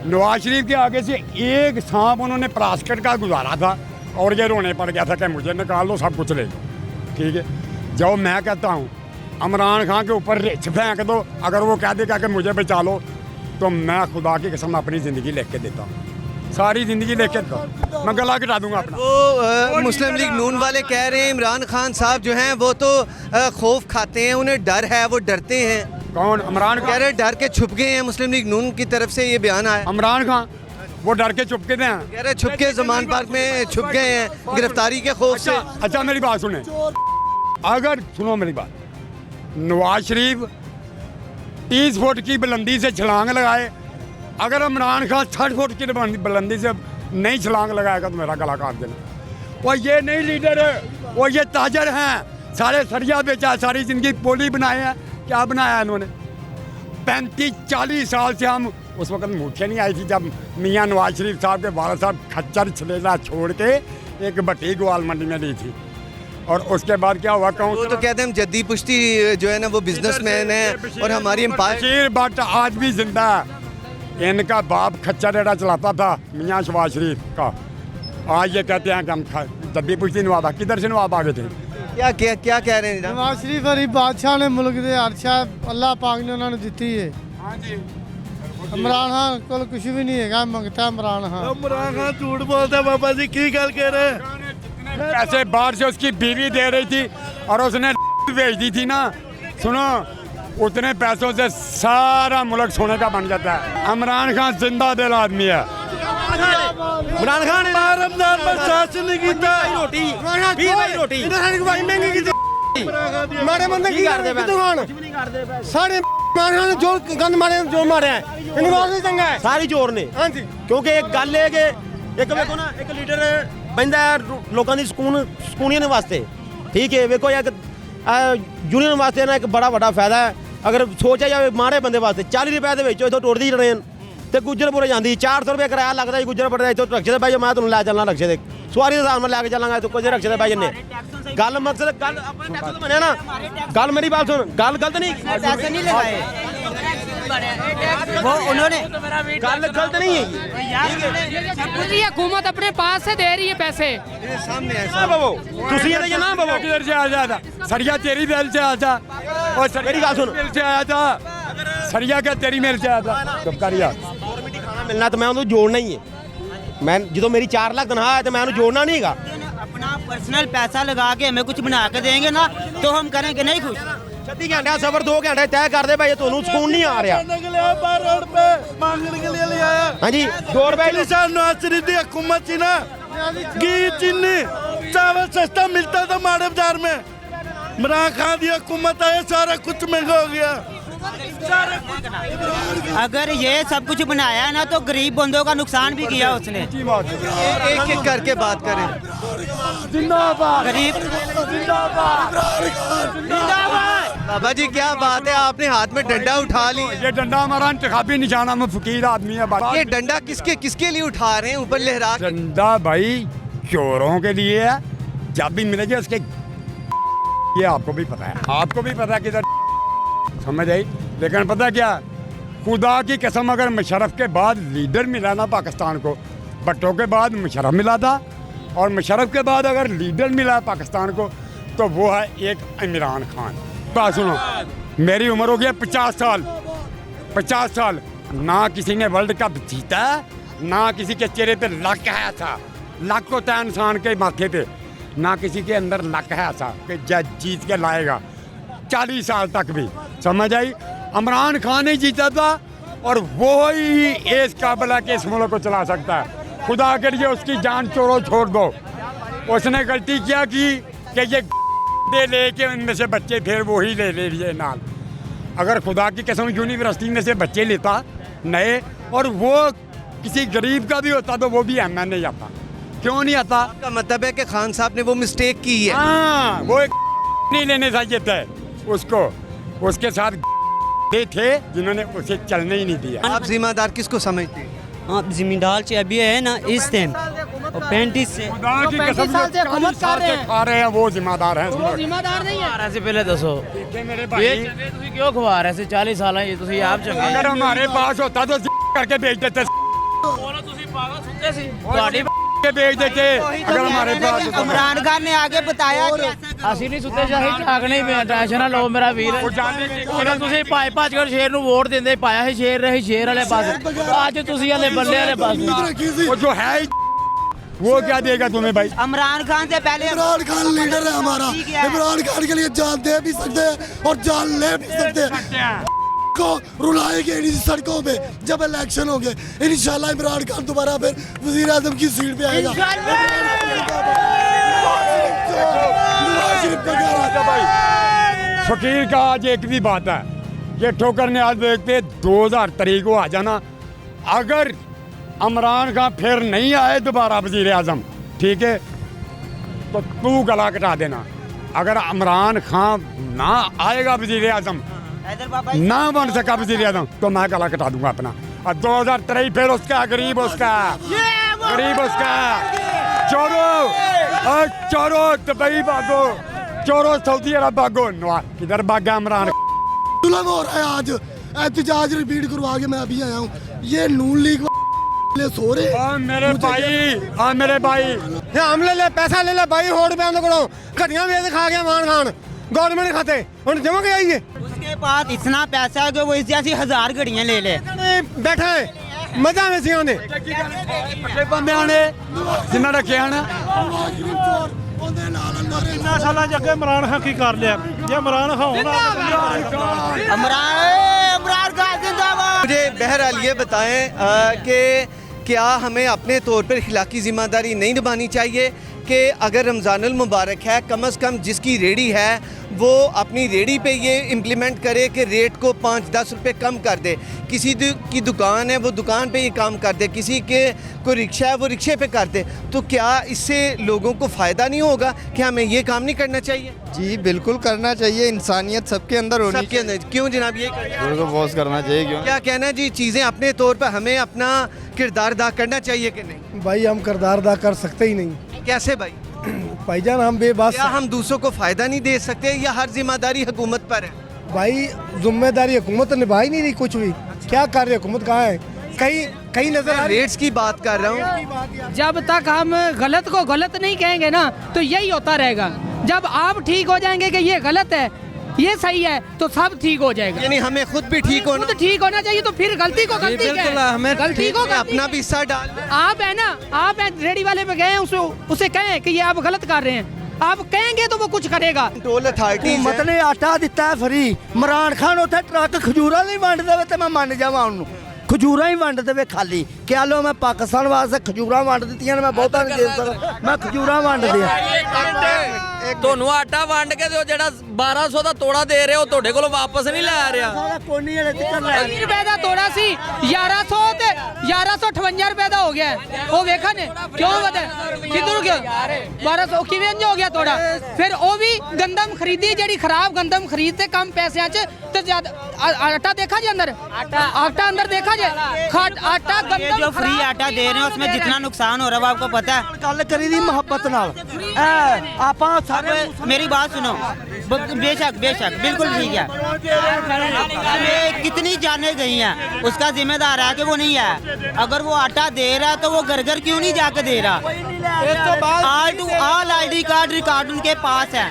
Speaker 8: नवाज शरीफ के आगे से एक सांप उन्होंने प्लास्टिक का गुजारा था और ये रोने पड़ गया था कि मुझे निकाल दो, सब कुछ ले लो, ठीक है। जब मैं कहता हूँ इमरान खान के ऊपर रिछ फेंक दो, अगर वो कह देगा कि मुझे बचा लो, तो मैं खुदा की कसम अपनी ज़िंदगी लिख के देता हूँ, सारी ज़िंदगी लिख के देता, मैं गला कटा दूंगा अपना।
Speaker 1: वो मुस्लिम लीग नून वाले कह रहे हैं इमरान खान साहब जो हैं वो तो खौफ खाते हैं, उन्हें डर है, वो डरते हैं।
Speaker 8: कौन? इमरान
Speaker 1: कह
Speaker 8: खान।
Speaker 1: रहे डर के छुप गए हैं, मुस्लिम लीग नून की तरफ से ये बयान आया।
Speaker 8: इमरान खान वो डर के चुप के हैं।
Speaker 1: कह रहे छुप के जमान पार्क में छुप गए हैं गिरफ्तारी के खौफ से।
Speaker 8: अच्छा मेरी बात सुने, अगर सुनो मेरी बात, नवाज शरीफ 30 फुट की बुलंदी से छलांग लगाए, अगर इमरान खान 60 फुट की बुलंदी से नहीं छलांग लगाएगा तो मेरा गला काट देना। वो ये नहीं लीडर है, वो ये ताजर हैं, सारे सरिया बेचा, सारी जिंदगी पोली बनाए हैं। क्या बनाया इन्होंने? 35-40 साल से हम, उस वक्त मुठिया नहीं आई थी जब मियाँ नवाज शरीफ साहब के वाला साहब खच्चर छलेला छोड़ के एक भट्टी ग्वाल मंडी में ली थी। और उसके बाद क्या हुआ?
Speaker 1: वो तो कहते हैं हम जद्दी पुश्ती जो है ना वो बिजनेसमैन है और हमारी एम्पायर।
Speaker 8: बशीर भट्ट आज भी जिंदा है। इनका बाप खच्चर रेड़ा चलाता था मियाँ शहबाज शरीफ का। आज ये कहते हैं कि हम जद्दी पुश्ती नवाब, किधर से नवाब आ गए थे?
Speaker 1: क्या कह रहे हैं जनाब?
Speaker 11: नवाज शरीफ हरी बादशाह ने मुल्क दे अर्शा अल्लाह पाक ने उन्होंने दी है।
Speaker 8: हाँ जी।
Speaker 11: इमरान खान को कुछ भी नहीं है, मंगता इमरान खान।
Speaker 7: इमरान खान झूठ बोलता है बाबा जी, की गल कह रहे हैं?
Speaker 8: पैसे बाहर से उसकी बीवी दे रही थी और उसने भेज दी थी ना। सुनो, उतने पैसों से सारा मुल्क सोने का बन जाता है। इमरान खान जिंदा दिल आदमी है।
Speaker 7: इमरान खान रमजान में सास नहीं कीता रोटी महंगी की मारे बंदे की करदे पे सारे मारे जो गंद मारे जो मारे इनवाज चंगा है सारी चोर ने। हां जी, क्योंकि एक गल है कि एक वेखो ना, एक लीडर बंदा लोगों की ਸਕੂਨੀਅਨ वास्ते, ठीक है। वेखो एक यूनियन वास्ते ना एक बड़ा बड़ा फायदा है। अगर सोचा जाए माड़े बंदे वास्ते 40 रुपए ਦੇ ਵਿੱਚੋਂ ਇਥੋਂ ਟੁੱਟਦੀ ਟ੍ਰੇਨ ਤੇ ਗੁੱਜਰਪੁਰੇ ਜਾਂਦੀ 400 ਰੁਪਏ ਕਿਰਾਇਆ ਲੱਗਦਾ ਜੀ ਗੁੱਜਰਪੁਰੇ ਇੱਥੋਂ ਰਕਸ਼ੇ ਤੇ ਬਹਿ ਜਾ, ਮੈਂ ਤੁਹਾਨੂੰ ਲੈ ਚੱਲਣਾ ਰਕਸ਼ੇ ਤੇ ਸਵਾਰੀ ਦੇ ਹਿਸਾਬ ਨਾਲ ਲੈ ਕੇ ਚੱਲਾਂਗਾ ਤੂੰ ਕੁਝ ਰਕਸ਼ੇ ਤੇ ਬਹਿ ਜੰਨੇ। ਗੱਲ ਮਕਸਦ ਗੱਲ ਆਪਣੇ ਟੈਕਸ ਤੋਂ ਬਣਿਆ ਨਾ, ਗੱਲ ਮੇਰੀ ਬਾਤ ਸੁਣ, ਗੱਲ ਗਲਤ नहीं
Speaker 6: पैसे नहीं लगाए वो उन्होंने,
Speaker 7: ਗੱਲ गलत नहीं है।
Speaker 12: ये हुकूमत अपने पास से दे रही है पैसे।
Speaker 1: सामने है
Speaker 7: ना बाबू ਤੁਸੀਂ ਇਹਦੇ ਚ ना बाबू
Speaker 8: किधर से आ जाता? सरिया तेरी बेल से आया था और
Speaker 7: मेरी बात सुन।
Speaker 8: बेल से आया था। सरिया क्या तेरी मेल से आया था? चुप करिया।
Speaker 7: गवर्नमेंट खाना मिलना तो मैं ਉਹਨੂੰ जोड़ना ही है। मैं ਜਦੋਂ मेरी 4 लाख तनख्वाह है तो मैं ਉਹਨੂੰ जोड़ना नहीं है।
Speaker 6: अपना पर्सनल पैसा लगा के हमें कुछ बना के देंगे ना तो हम करेंगे नहीं खुश।
Speaker 7: 36 घंटे का सफर 2 घंटे तय कर दे भाई, ਤੁਹਾਨੂੰ ਸਕੂਨ नहीं आ रहा।
Speaker 11: रोड पे मांगने के लिए ले आया।
Speaker 7: हाँ जी, 2 रुपए
Speaker 11: नवाज शरीफ की हुकूमत थी ना, घी चीनी चावल सस्ता मिलता था माड़े बाजार में। इमरान खान की हुकूमत आए सारा कुछ महंगा हो गया।
Speaker 6: अगर ये सब कुछ बनाया है ना तो गरीब बंदों का नुकसान भी किया उसने।
Speaker 1: एक एक करके बात करें।
Speaker 6: गरीब
Speaker 1: बाबा जी क्या बात है, आपने हाथ में डंडा उठा ली।
Speaker 8: ये डंडा हमारा इंतखाबी निशाना में फकीर आदमी है।
Speaker 1: ये डंडा किसके लिए उठा रहे हैं ऊपर लहरा के?
Speaker 8: डंडा भाई चोरों के लिए है, जब भी मिलेगा उसके ये आपको भी पता है, आपको भी पता है किधर समझ आई। लेकिन पता क्या, खुदा की कसम अगर मुशर्रफ के बाद लीडर मिला ना पाकिस्तान को, भट्टो के बाद मुशर्रफ मिला था और मुशर्रफ के बाद अगर लीडर मिला पाकिस्तान को तो वो है एक इमरान खान। बात सुनो, मेरी उम्र हो गई 50 साल, 50 साल ना किसी ने वर्ल्ड कप जीता, ना किसी के चेहरे पे लक है था, लक होता है इंसान के माथे पे, ना किसी के अंदर लक है ऐसा कि जीत के लाएगा 40 साल तक भी। समझ आई? इमरान खान ही जीता था और वो ही इस काबिल है कि इस मुल्क को चला सकता है। खुदा के लिए उसकी जान चोरों छोड़ दो। उसने गलती क्या की कि ये दे लेके उनमें से बच्चे फिर वो ही ले लिए नाल। अगर खुदा की कसम यूनिवर्सिटी में से बच्चे लेता नए और वो किसी गरीब का भी होता तो वो भी एम नहीं आता। क्यों नहीं आता?
Speaker 1: का मतलब है कि खान साहब ने वो मिस्टेक की है।
Speaker 8: हाँ, वो एक नहीं लेने चाहिए थे उसको, उसके साथ थे जिन्होंने उसे चलने ही नहीं दिया।
Speaker 1: आप जिम्मेदार किसको समझते हैं?
Speaker 6: हाँ जिम्मेदार से अभी है ना इस टाइम और 35 से
Speaker 8: खुदा की कसम से 40 साल से खा रहे हैं, वो जिम्मेदार हैं।
Speaker 12: जिम्मेदार नहीं है।
Speaker 2: ऐसे पहले दसो
Speaker 8: मेरे भाई
Speaker 2: ਤੁਸੀਂ ਕਿਉਂ ਖਵਾ ਰਹੇ ਸੀ 40 ਸਾਲਾਂ ਇਹ ਤੁਸੀਂ ਆਪ ਚੰਗੇ।
Speaker 8: अगर हमारे पास होता तो करके बेच देते,
Speaker 2: ਬੋਲੋ ਤੁਸੀਂ ਪਾਗਲ ਸੁਣਦੇ ਸੀ ਤੁਹਾਡੀ
Speaker 8: के बेच देते अगर हमारे पास होता।
Speaker 6: इमरान खान ने आगे बताया कि
Speaker 2: ਅਸੀਂ ਨਹੀਂ ਸੁੱਤੇ ਜਾਹੀ ਝਾਗਣੇ ਪਿਆ, ਟੈਨਸ਼ਨ ਨਾ ਲਓ ਮੇਰਾ ਵੀਰ। ਉਹਨਾਂ ਤੁਸੀਂ ਭੱਜ ਕੇ ਸ਼ੇਰ ਨੂੰ ਵੋਟ ਦਿੰਦੇ, ਪਾਇਆ ਸੀ ਸ਼ੇਰ ਰਹੇ ਸ਼ੇਰ ਵਾਲੇ ਪਾਸੇ, ਅੱਜ ਤੁਸੀਂ ਵਾਲੇ ਬੱਲੇ ਵਾਲੇ ਪਾਸੇ।
Speaker 8: वो जो है वो क्या देगा तुम्हें भाई?
Speaker 6: इमरान खान से पहले
Speaker 11: इमरान खान लीडर है हमारा। इमरान खान के लिए जान दे भी सकते हैं और जान ले भी सकते हैं। को रुलाएंगे इन सड़कों पे जब इलेक्शन होंगे। इंशाल्लाह इमरान खान दोबारा फिर वजीर आजम की सीट पे आएगा।
Speaker 8: फकीर का आज एक भी बात है, ये ठोकर ने आज देखते 2023 को आ जाना। अगर इमरान खान फिर नहीं आए दोबारा वजीर आजम, ठीक है, तो तू गला कटा देना। अगर इमरान खान ना आएगा वजीर आजम, ना बन सका वजीर आजम, तो मैं गला कटा दूंगा अपना। और 2023 फिर उसका गरीब उसका चोरो दुबई भागो, चोरो सऊदी अरब भागो, किधर भागा इमरान।
Speaker 11: जुल्म हो रहा है आज, एहतजाज रिपीट करवा के मैं अभी आया हूँ। ये नून लीग सो रहे
Speaker 8: मेरे भाई
Speaker 9: हमले ले पैसा ले ले भाई, होड़ पे हम करो घड़ियां वेच खा गया इमरान खान गवर्नमेंट खाते और जमा के आइए।
Speaker 13: उसके पास इतना पैसा है कि वो इस जैसी 1000 घड़ियां ले ले
Speaker 9: बैठा है मजा में सियाने
Speaker 8: बंदे ने जिन्ना रखे हैं
Speaker 11: इन्ना साल जगे इमरान खान की कर लिया। ये इमरान खान जिंदाबाद।
Speaker 1: मुझे बहरहाल ये बताएं कि क्या हमें अपने तौर पर अखलाकी ज़िम्मेदारी नहीं निभानी चाहिए कि अगर रमज़ानुल मुबारक है, कम से कम जिसकी रेडी है वो अपनी रेडी पे ये इम्प्लीमेंट करे कि रेट को 5-10 रुपए कम कर दे। किसी की दुकान है वो दुकान पे ये काम कर दे, किसी के कोई रिक्शा है वो रिक्शे पे कर दे। तो क्या इससे लोगों को फ़ायदा नहीं होगा? क्या हमें ये काम नहीं करना चाहिए?
Speaker 9: जी बिल्कुल करना चाहिए, इंसानियत सबके अंदर होनी
Speaker 1: सबके अंदर। क्यों जनाब ये
Speaker 9: फोर्स करना चाहिए? क्यों?
Speaker 1: क्या कहना है जी, चीज़ें अपने तौर पर हमें अपना किरदार अदा करना चाहिए कि नहीं?
Speaker 11: भाई हम किरदार अदा कर सकते ही नहीं।
Speaker 1: कैसे भाई?
Speaker 11: भाईजान हम बेबस।
Speaker 1: क्या हम दूसरों को फायदा नहीं दे सकते या हर जिम्मेदारी हुकूमत पर है?
Speaker 11: भाई जिम्मेदारी हुकूमत निभा ही नहीं रही कुछ भी। क्या कर रही हुकूमत? कहाँ है? कहीं नजर
Speaker 1: रेट्स की बात कर रहा हूँ।
Speaker 12: जब तक हम गलत को गलत नहीं कहेंगे ना तो यही होता रहेगा। जब आप ठीक हो जाएंगे कि ये गलत है ये सही है तो सब ठीक हो जाएगा।
Speaker 1: यानी हमें खुद भी ठीक होना,
Speaker 12: खुद ठीक होना चाहिए। तो फिर गलती को गलती
Speaker 1: हमें
Speaker 12: गलती को
Speaker 1: अपना भी हिस्सा डाल।
Speaker 12: आप है ना, आप रेडी वाले पे गए उसे कहें कि ये आप गलत कर रहे हैं, आप कहेंगे तो वो कुछ करेगा।
Speaker 1: टोल अथॉरिटी
Speaker 4: हुकूमत ने आटा दिता है फ्री। इमरान खान उत्थे ट्रक खजूरा नहीं वंड देवे ते मैं मान जावां उन्होंने। खजूरा ही वंड देवे खाली। क्या लो मैं पाकिस्तान वास्ते खजूरा वंड दित्तियां, मैं बहुता नहीं दे सकदा, मैं खजूरा वंड दिया।
Speaker 14: ਤੁਹਾਨੂੰ ਆਟਾ ਵੰਡ ਕੇ ਦਿਓ, ਜਿਹੜਾ 1200 ਦਾ ਤੋੜਾ ਦੇ ਰਹੇ ਹੋ ਤੁਹਾਡੇ ਕੋਲੋਂ ਵਾਪਸ ਨਹੀਂ ਲੈ ਰਿਹਾ।
Speaker 12: 20 ਰੁਪਏ ਦਾ ਤੋੜਾ ਸੀ 1100 ਤੇ 1158 ਰੁਪਏ ਦਾ ਹੋ ਗਿਆ। ਉਹ ਵੇਖਾਂ ਨੇ ਕਿਉਂ ਵਧਾ ਕਿੱਧਰ ਗਿਆ 1200 ਕਿਵੇਂ ਹੋ ਗਿਆ ਤੋੜਾ? ਫਿਰ ਉਹ ਵੀ ਗੰਦਮ ਖਰੀਦੀ, ਜਿਹੜੀ ਖਰਾਬ ਗੰਦਮ ਖਰੀਦ ਤੇ ਕਮ ਪੈਸਿਆਂ 'ਚ ਤੇ ਜ਼ਿਆਦਾ आटा देखा जी अंदर, आटा अंदर देखा जी। आटा
Speaker 13: ये जो फ्री आटा दे रहे हैं उसमें जितना नुकसान हो रहा है वो आपको पता है?
Speaker 4: गल करी दी मोहब्बत नाल। आपां सारे
Speaker 13: मेरी बात सुनो, बेशक बेशक बिल्कुल ठीक है। कितनी जाने गई हैं, उसका जिम्मेदार है कि वो नहीं है। अगर वो आटा दे रहा है तो वो घर घर क्यों नहीं जाकर दे रहा? ऑल ID कार्ड रिकॉर्ड उनके पास है।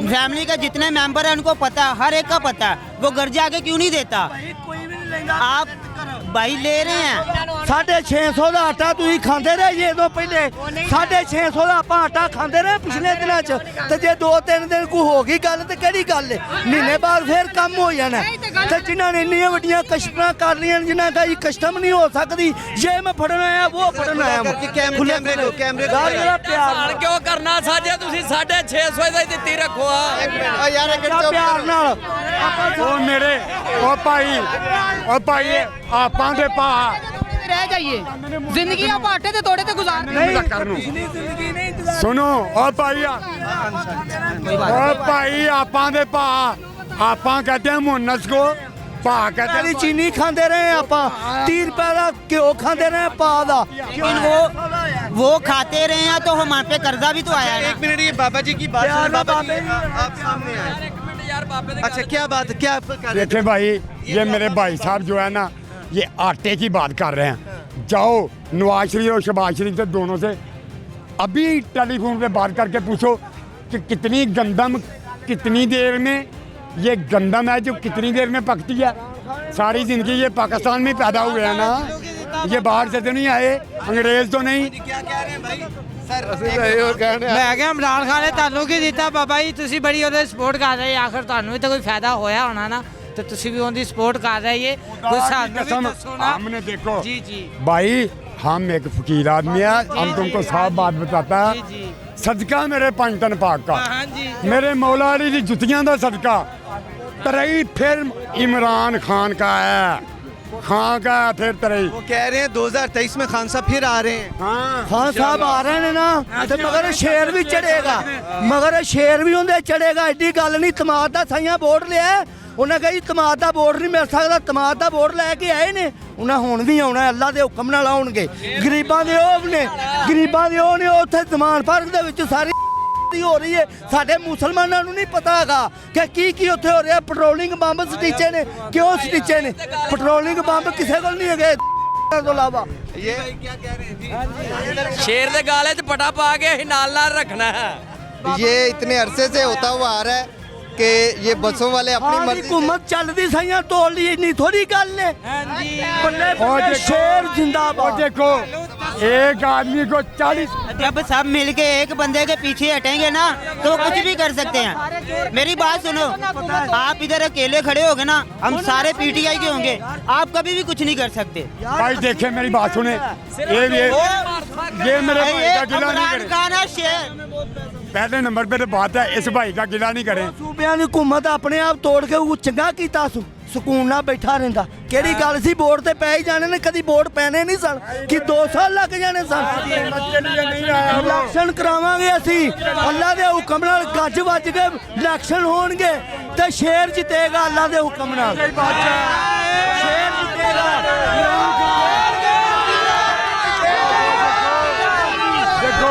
Speaker 13: फैमिली के जितने मेंबर हैं उनको पता है, हर एक का पता है। वो घर जाके क्यों नहीं देता? आप भाई ले रहे हैं
Speaker 4: 650 ਦਾ ਆਟਾ ਤੁਸੀਂ ਖਾਂਦੇ ਰਹੇ ਜੇ ਤੋਂ ਪਹਿਲੇ 650 ਦਾ ਆਪਾਂ ਆਟਾ ਖਾਂਦੇ ਰਹੇ ਪਿਛਲੇ ਦਿਨਾਂ 'ਚ। ਤੇ ਜੇ 2-3 ਦਿਨ ਕੋ ਹੋ ਗਈ ਗੱਲ ਤੇ ਕਿਹੜੀ ਗੱਲ ਹੈ? ਮਹੀਨੇ ਬਾਅਦ ਫੇਰ ਕੰਮ ਹੋ ਜਾਣਾ। ਤੇ ਜਿਨ੍ਹਾਂ ਨੇ ਇੰਨੀਆਂ ਵੱਡੀਆਂ ਕਸ਼ਤਾਂ ਕਰ ਲਈਆਂ, ਜਿਨ੍ਹਾਂ ਦਾ ਇਹ ਕਸ਼ਤਮ ਨਹੀਂ ਹੋ ਸਕਦੀ, ਜੇ ਮੈਂ ਫੜਨ ਆਇਆ ਉਹ ਫੜਨ ਆਇਆ
Speaker 1: कैमरे
Speaker 14: ਨਾਲ ਕਿਉਂ ਕਰਨਾ? ਸਾਜੇ ਤੁਸੀਂ 650 ਦਾ ਹੀ ਦਿੱਤੀ ਰੱਖੋ ਆ
Speaker 1: यार।
Speaker 4: ਪਿਆਰ ਨਾਲ
Speaker 8: ਉਹ ਮੇਰੇ ਉਹ ਭਾਈ ਆਪਾਂ ਦੇ ਭਾ
Speaker 12: रह जाइए जिंदगी आप आटे ते तोड़े ते गुजार
Speaker 8: सुनो ओ भाई ਆਪਾਂ ਦੇ ਭਾ ਆਪਾਂ कहते हैं मुन्नस को ਭਾ कहते हैं।
Speaker 4: चीनी खाते रहे ਆਪਾਂ 30 रुपए का घ्यो खाते रहे पा दा।
Speaker 13: वो खाते रहे हैं तो हमारे पे कर्जा भी तो आया है।
Speaker 1: 1 मिनट, ये बाबा जी की बात सुनो। बाबा जी आप सामने आए। अच्छा क्या बात, क्या कर रहे थे?
Speaker 8: देखिए भाई, ये मेरे भाई साहब जो है ना, ये आटे की बात कर रहे हैं। जाओ नवाज शरीफ और शहबाज शरीफ से, दोनों से अभी टेलीफोन पे बात करके पूछो कि कितनी गंदम कितनी देर में, ये गंदम है जो कितनी देर में पकती है। सारी ज़िंदगी ये पाकिस्तान में पैदा हुए हैं ना, ये बाहर से तो नहीं आए, अंग्रेज़ तो नहीं।
Speaker 1: क्या कह रहे हैं भाई?
Speaker 6: मैं क्या इमरान खान ने ਤੁਹਾਨੂੰ ਕੀ ਦਿੱਤਾ ਬਾਬਾ ਜੀ? ਤੁਸੀਂ ਬੜੀ ਉਹਦੇ ਸਪੋਰਟ ਕਰ ਰਹੇ, ਆਖਰ ਤੁਹਾਨੂੰ ਵੀ ਤਾਂ ਕੋਈ ਫਾਇਦਾ ਹੋਇਆ ਹੋਣਾ ਨਾ। ਤੇ ਤੁਸੀਂ ਵੀ ਉਹਦੀ ਸਪੋर्ट ਕਰ ਰਹੇ ਹੋ ਕੋਈ ਸਾਨੂੰ ਵੀ ਦੱਸੋ ਨਾ
Speaker 8: हमने देखो
Speaker 6: जी जी
Speaker 8: भाई हम एक फकीर आदमी है हम तुमको साफ बात बताता है
Speaker 6: जी
Speaker 8: सदका मेरे 5 टन पाक का
Speaker 6: हाँ जी
Speaker 8: मेरे मौला अली दी जुतियां दा सदका तरई फिल्म इमरान खान का है खान का है फिर तरई
Speaker 1: वो कह रहे हैं 2023 में खान साहब फिर आ रहे हैं।
Speaker 8: हाँ
Speaker 4: ਖਾਨ ਸਾਹਿਬ ਆ ਰਹੇ ਨੇ ਨਾ ਤੇ ਮਗਰ ਸ਼ੇਰ ਵੀ ਚੜੇਗਾ ਮਗਰ ਸ਼ੇਰ ਵੀ ਹੁੰਦੇ ਚੜੇਗਾ ਐਡੀ ਗੱਲ ਨਹੀਂ ਤਮਾਦ ਦਾ ਸਾਈਆਂ ਬੋਰਡ ਲਿਆ ਉਹਨਾਂ ਕਹੀ ਤਮਾਦ ਦਾ ਬੋਰਡ ਨਹੀਂ ਮਿਲ ਸਕਦਾ ਤਮਾਦ ਦਾ ਬੋਰਡ ਲੈ ਕੇ ਆਏ ਨੇ ਉਹਨਾਂ ਹੁਣ ਵੀ ਆਉਣਾ ਅੱਲਾ ਦੇ ਹੁਕਮ ਨਾਲ ਆਉਣਗੇ ਗਰੀਬਾਂ ਦੇ ਉਹ ਨੇ ਗਰੀਬਾਂ ਦੇ ਉਹ ਨੇ ਉੱਥੇ ਜ਼ਮਾਨ ਫਰਕ ਦੇ ਵਿੱਚ ਸਾਰੀ ਹੋ ਰਹੀ ਹੈ ਸਾਡੇ ਮੁਸਲਮਾਨਾਂ ਨੂੰ ਨਹੀਂ ਪਤਾ ਹੈਗਾ ਕਿ ਕੀ ਉੱਥੇ ਹੋ ਰਿਹਾ ਪੈਟਰੋਲਿੰਗ ਬੰਬ ਸਟੀਚੇ ਨੇ ਕਿਉਂ ਸਟੀਚੇ ਨੇ ਪੈਟਰੋਲਿੰਗ ਬੰਬ ਕਿਸੇ ਕੋਲ ਨਹੀਂ ਹੈਗੇ ਤੋਂ ਇਲਾਵਾ
Speaker 1: ये क्या कह रहे हैं जी?
Speaker 14: ਸ਼ੇਰ ਦੇ ਗਾਲੇ 'ਚ ਪਟਾ ਪਾ ਕੇ ਅਸੀਂ ਨਾਲ ਨਾਲ ਰੱਖਣਾ ਹੈ।
Speaker 9: ये इतने अरसे से होता हुआ आ रहा है कि ये बसों वाले अपनी
Speaker 4: ਸਾਰੀ
Speaker 9: मर्जी से
Speaker 4: हुकूमत ਚੱਲਦੀ ਸਾਈਆਂ ਤੋੜ ਲਈ ਇੰਨੀ ਥੋੜੀ ਗੱਲ ਨੇ ਬੱਲੇ
Speaker 8: और
Speaker 4: ਬੱਲੇ
Speaker 8: देखो-
Speaker 4: ਸ਼ੇਰ
Speaker 8: और
Speaker 4: ਜਿੰਦਾਬਾਦ
Speaker 8: देखो एक आदमी को 40
Speaker 13: जब सब मिलके एक बंदे के पीछे हटेंगे ना तो कुछ भी कर सकते हैं। मेरी बात सुनो, आप इधर अकेले खड़े होगे ना हम सारे पीटीआई के होंगे, आप कभी भी कुछ नहीं कर सकते।
Speaker 8: भाई देखे मेरी बात सुने ये मेरे भाई का गिला नहीं
Speaker 13: इमरान
Speaker 8: करे
Speaker 13: खान है शेर।
Speaker 8: पहले नंबर पे तो बात है इस भाई का गिला नहीं करें
Speaker 4: ਸੂਬਿਆਂ ਦੀ ਹੁਕੂਮਤ ਆਪਣੇ ਆਪ ਤੋੜ ਕੇ ਉਹ ਚੰਗਾ ਕੀਤਾ ਸਕੂਨ ਨਾਲ ਬੈਠਾ ਰਹਿੰਦਾ ਕਿਹੜੀ ਗੱਲ ਸੀ ਵੋਟ ਤੇ ਪੈ ਹੀ ਜਾਣੇ ਨੇ ਕਦੀ ਵੋਟ ਪੈਣੇ ਨਹੀਂ ਸਨ ਕਿ 2 ਸਾਲ ਲੱਗ ਜਾਣੇ ਸਨ ਇਲੈਕਸ਼ਨ ਕਰਾਵਾਂਗੇ ਅਸੀਂ ਅੱਲਾ ਦੇ ਹੁਕਮ ਨਾਲ ਗੱਜ ਵੱਜ ਕੇ ਇਲੈਕਸ਼ਨ ਹੋਣਗੇ ਤੇ ਸ਼ੇਰ ਜਿੱਤੇਗਾ ਅੱਲਾ ਦੇ ਹੁਕਮ ਨਾਲ ਸ਼ੇਰ ਜਿੱਤੇਗਾ
Speaker 8: देखो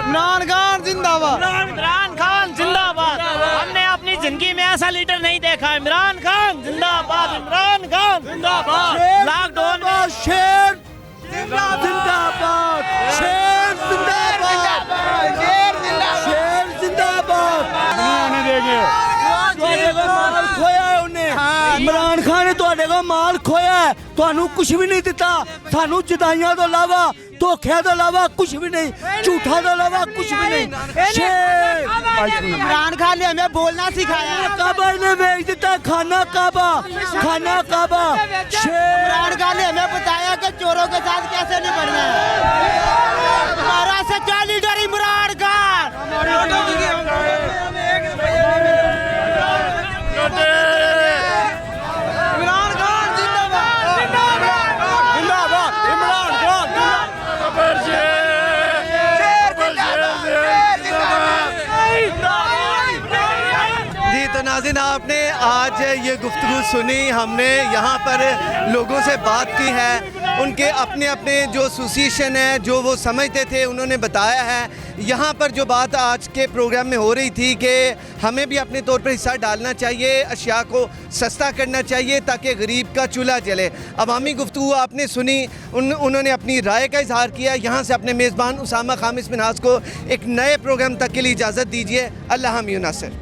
Speaker 6: इमरान खान जिंदाबाद इमरान खान जिंदाबाद हमने अपनी जिंदगी में ऐसा लीडर नहीं देखा इमरान खान जिंदाबाद इमरान खान जिंदाबाद लॉकडाउन में
Speaker 4: शेर जिंदाबाद शेर जिंदाबाद शेर जिंदाबाद
Speaker 8: नहीं आने देंगे
Speaker 4: ਤੁਹਾਡੇ ਕੋਲ ਮਾਲ ਖੋਇਆ ਹੈ ਉਹਨੇ ਇਮਰਾਨ ਖਾਨ ਨੇ ਤੁਹਾਡੇ ਕੋਲ ਮਾਲ ਖੋਇਆ ਹੈ ਤੁਹਾਨੂੰ ਕੁਝ ਵੀ ਨਹੀਂ ਦਿੱਤਾ ਸਾਨੂੰ ਜਦਾਈਆਂ ਤੋਂ ਇਲਾਵਾ ਧੋਖਿਆਂ ਤੋਂ ਇਲਾਵਾ ਕੁਝ ਵੀ ਨਹੀਂ ਝੂਠਾ ਤੋਂ ਇਲਾਵਾ ਕੁਝ ਵੀ ਨਹੀਂ शेर
Speaker 13: इमरान खान ने हमें बोलना सिखाया है।
Speaker 4: काबा ने बेच देता खाना काबा शेर
Speaker 13: इमरान खान ने हमें बताया कि चोरों के साथ कैसे निपटना है। हमारा सच्चा लीडर इमरान खान। इमरान खान जिंदाबाद जिंदाबाद इमरान खान
Speaker 1: जी तो नाज़रीन आपने आज ये गुफ्तगू सुनी हमने यहाँ पर लोगों से बात की है उनके अपने अपने जो एसोसिएशन है जो वो समझते थे उन्होंने बताया है यहाँ पर जो बात आज के प्रोग्राम में हो रही थी कि हमें भी अपने तौर पर हिस्सा डालना चाहिए अशिया को सस्ता करना चाहिए ताकि गरीब का चूल्हा जले। अवामी गुफ्तगू आपने सुनी उन्होंने अपनी राय का इजहार किया। यहाँ से अपने मेज़बान उसामा खामिस मिन्हाज को एक नए प्रोग्राम तक के लिए इजाज़त दीजिए। अल्लाह हम नासिर।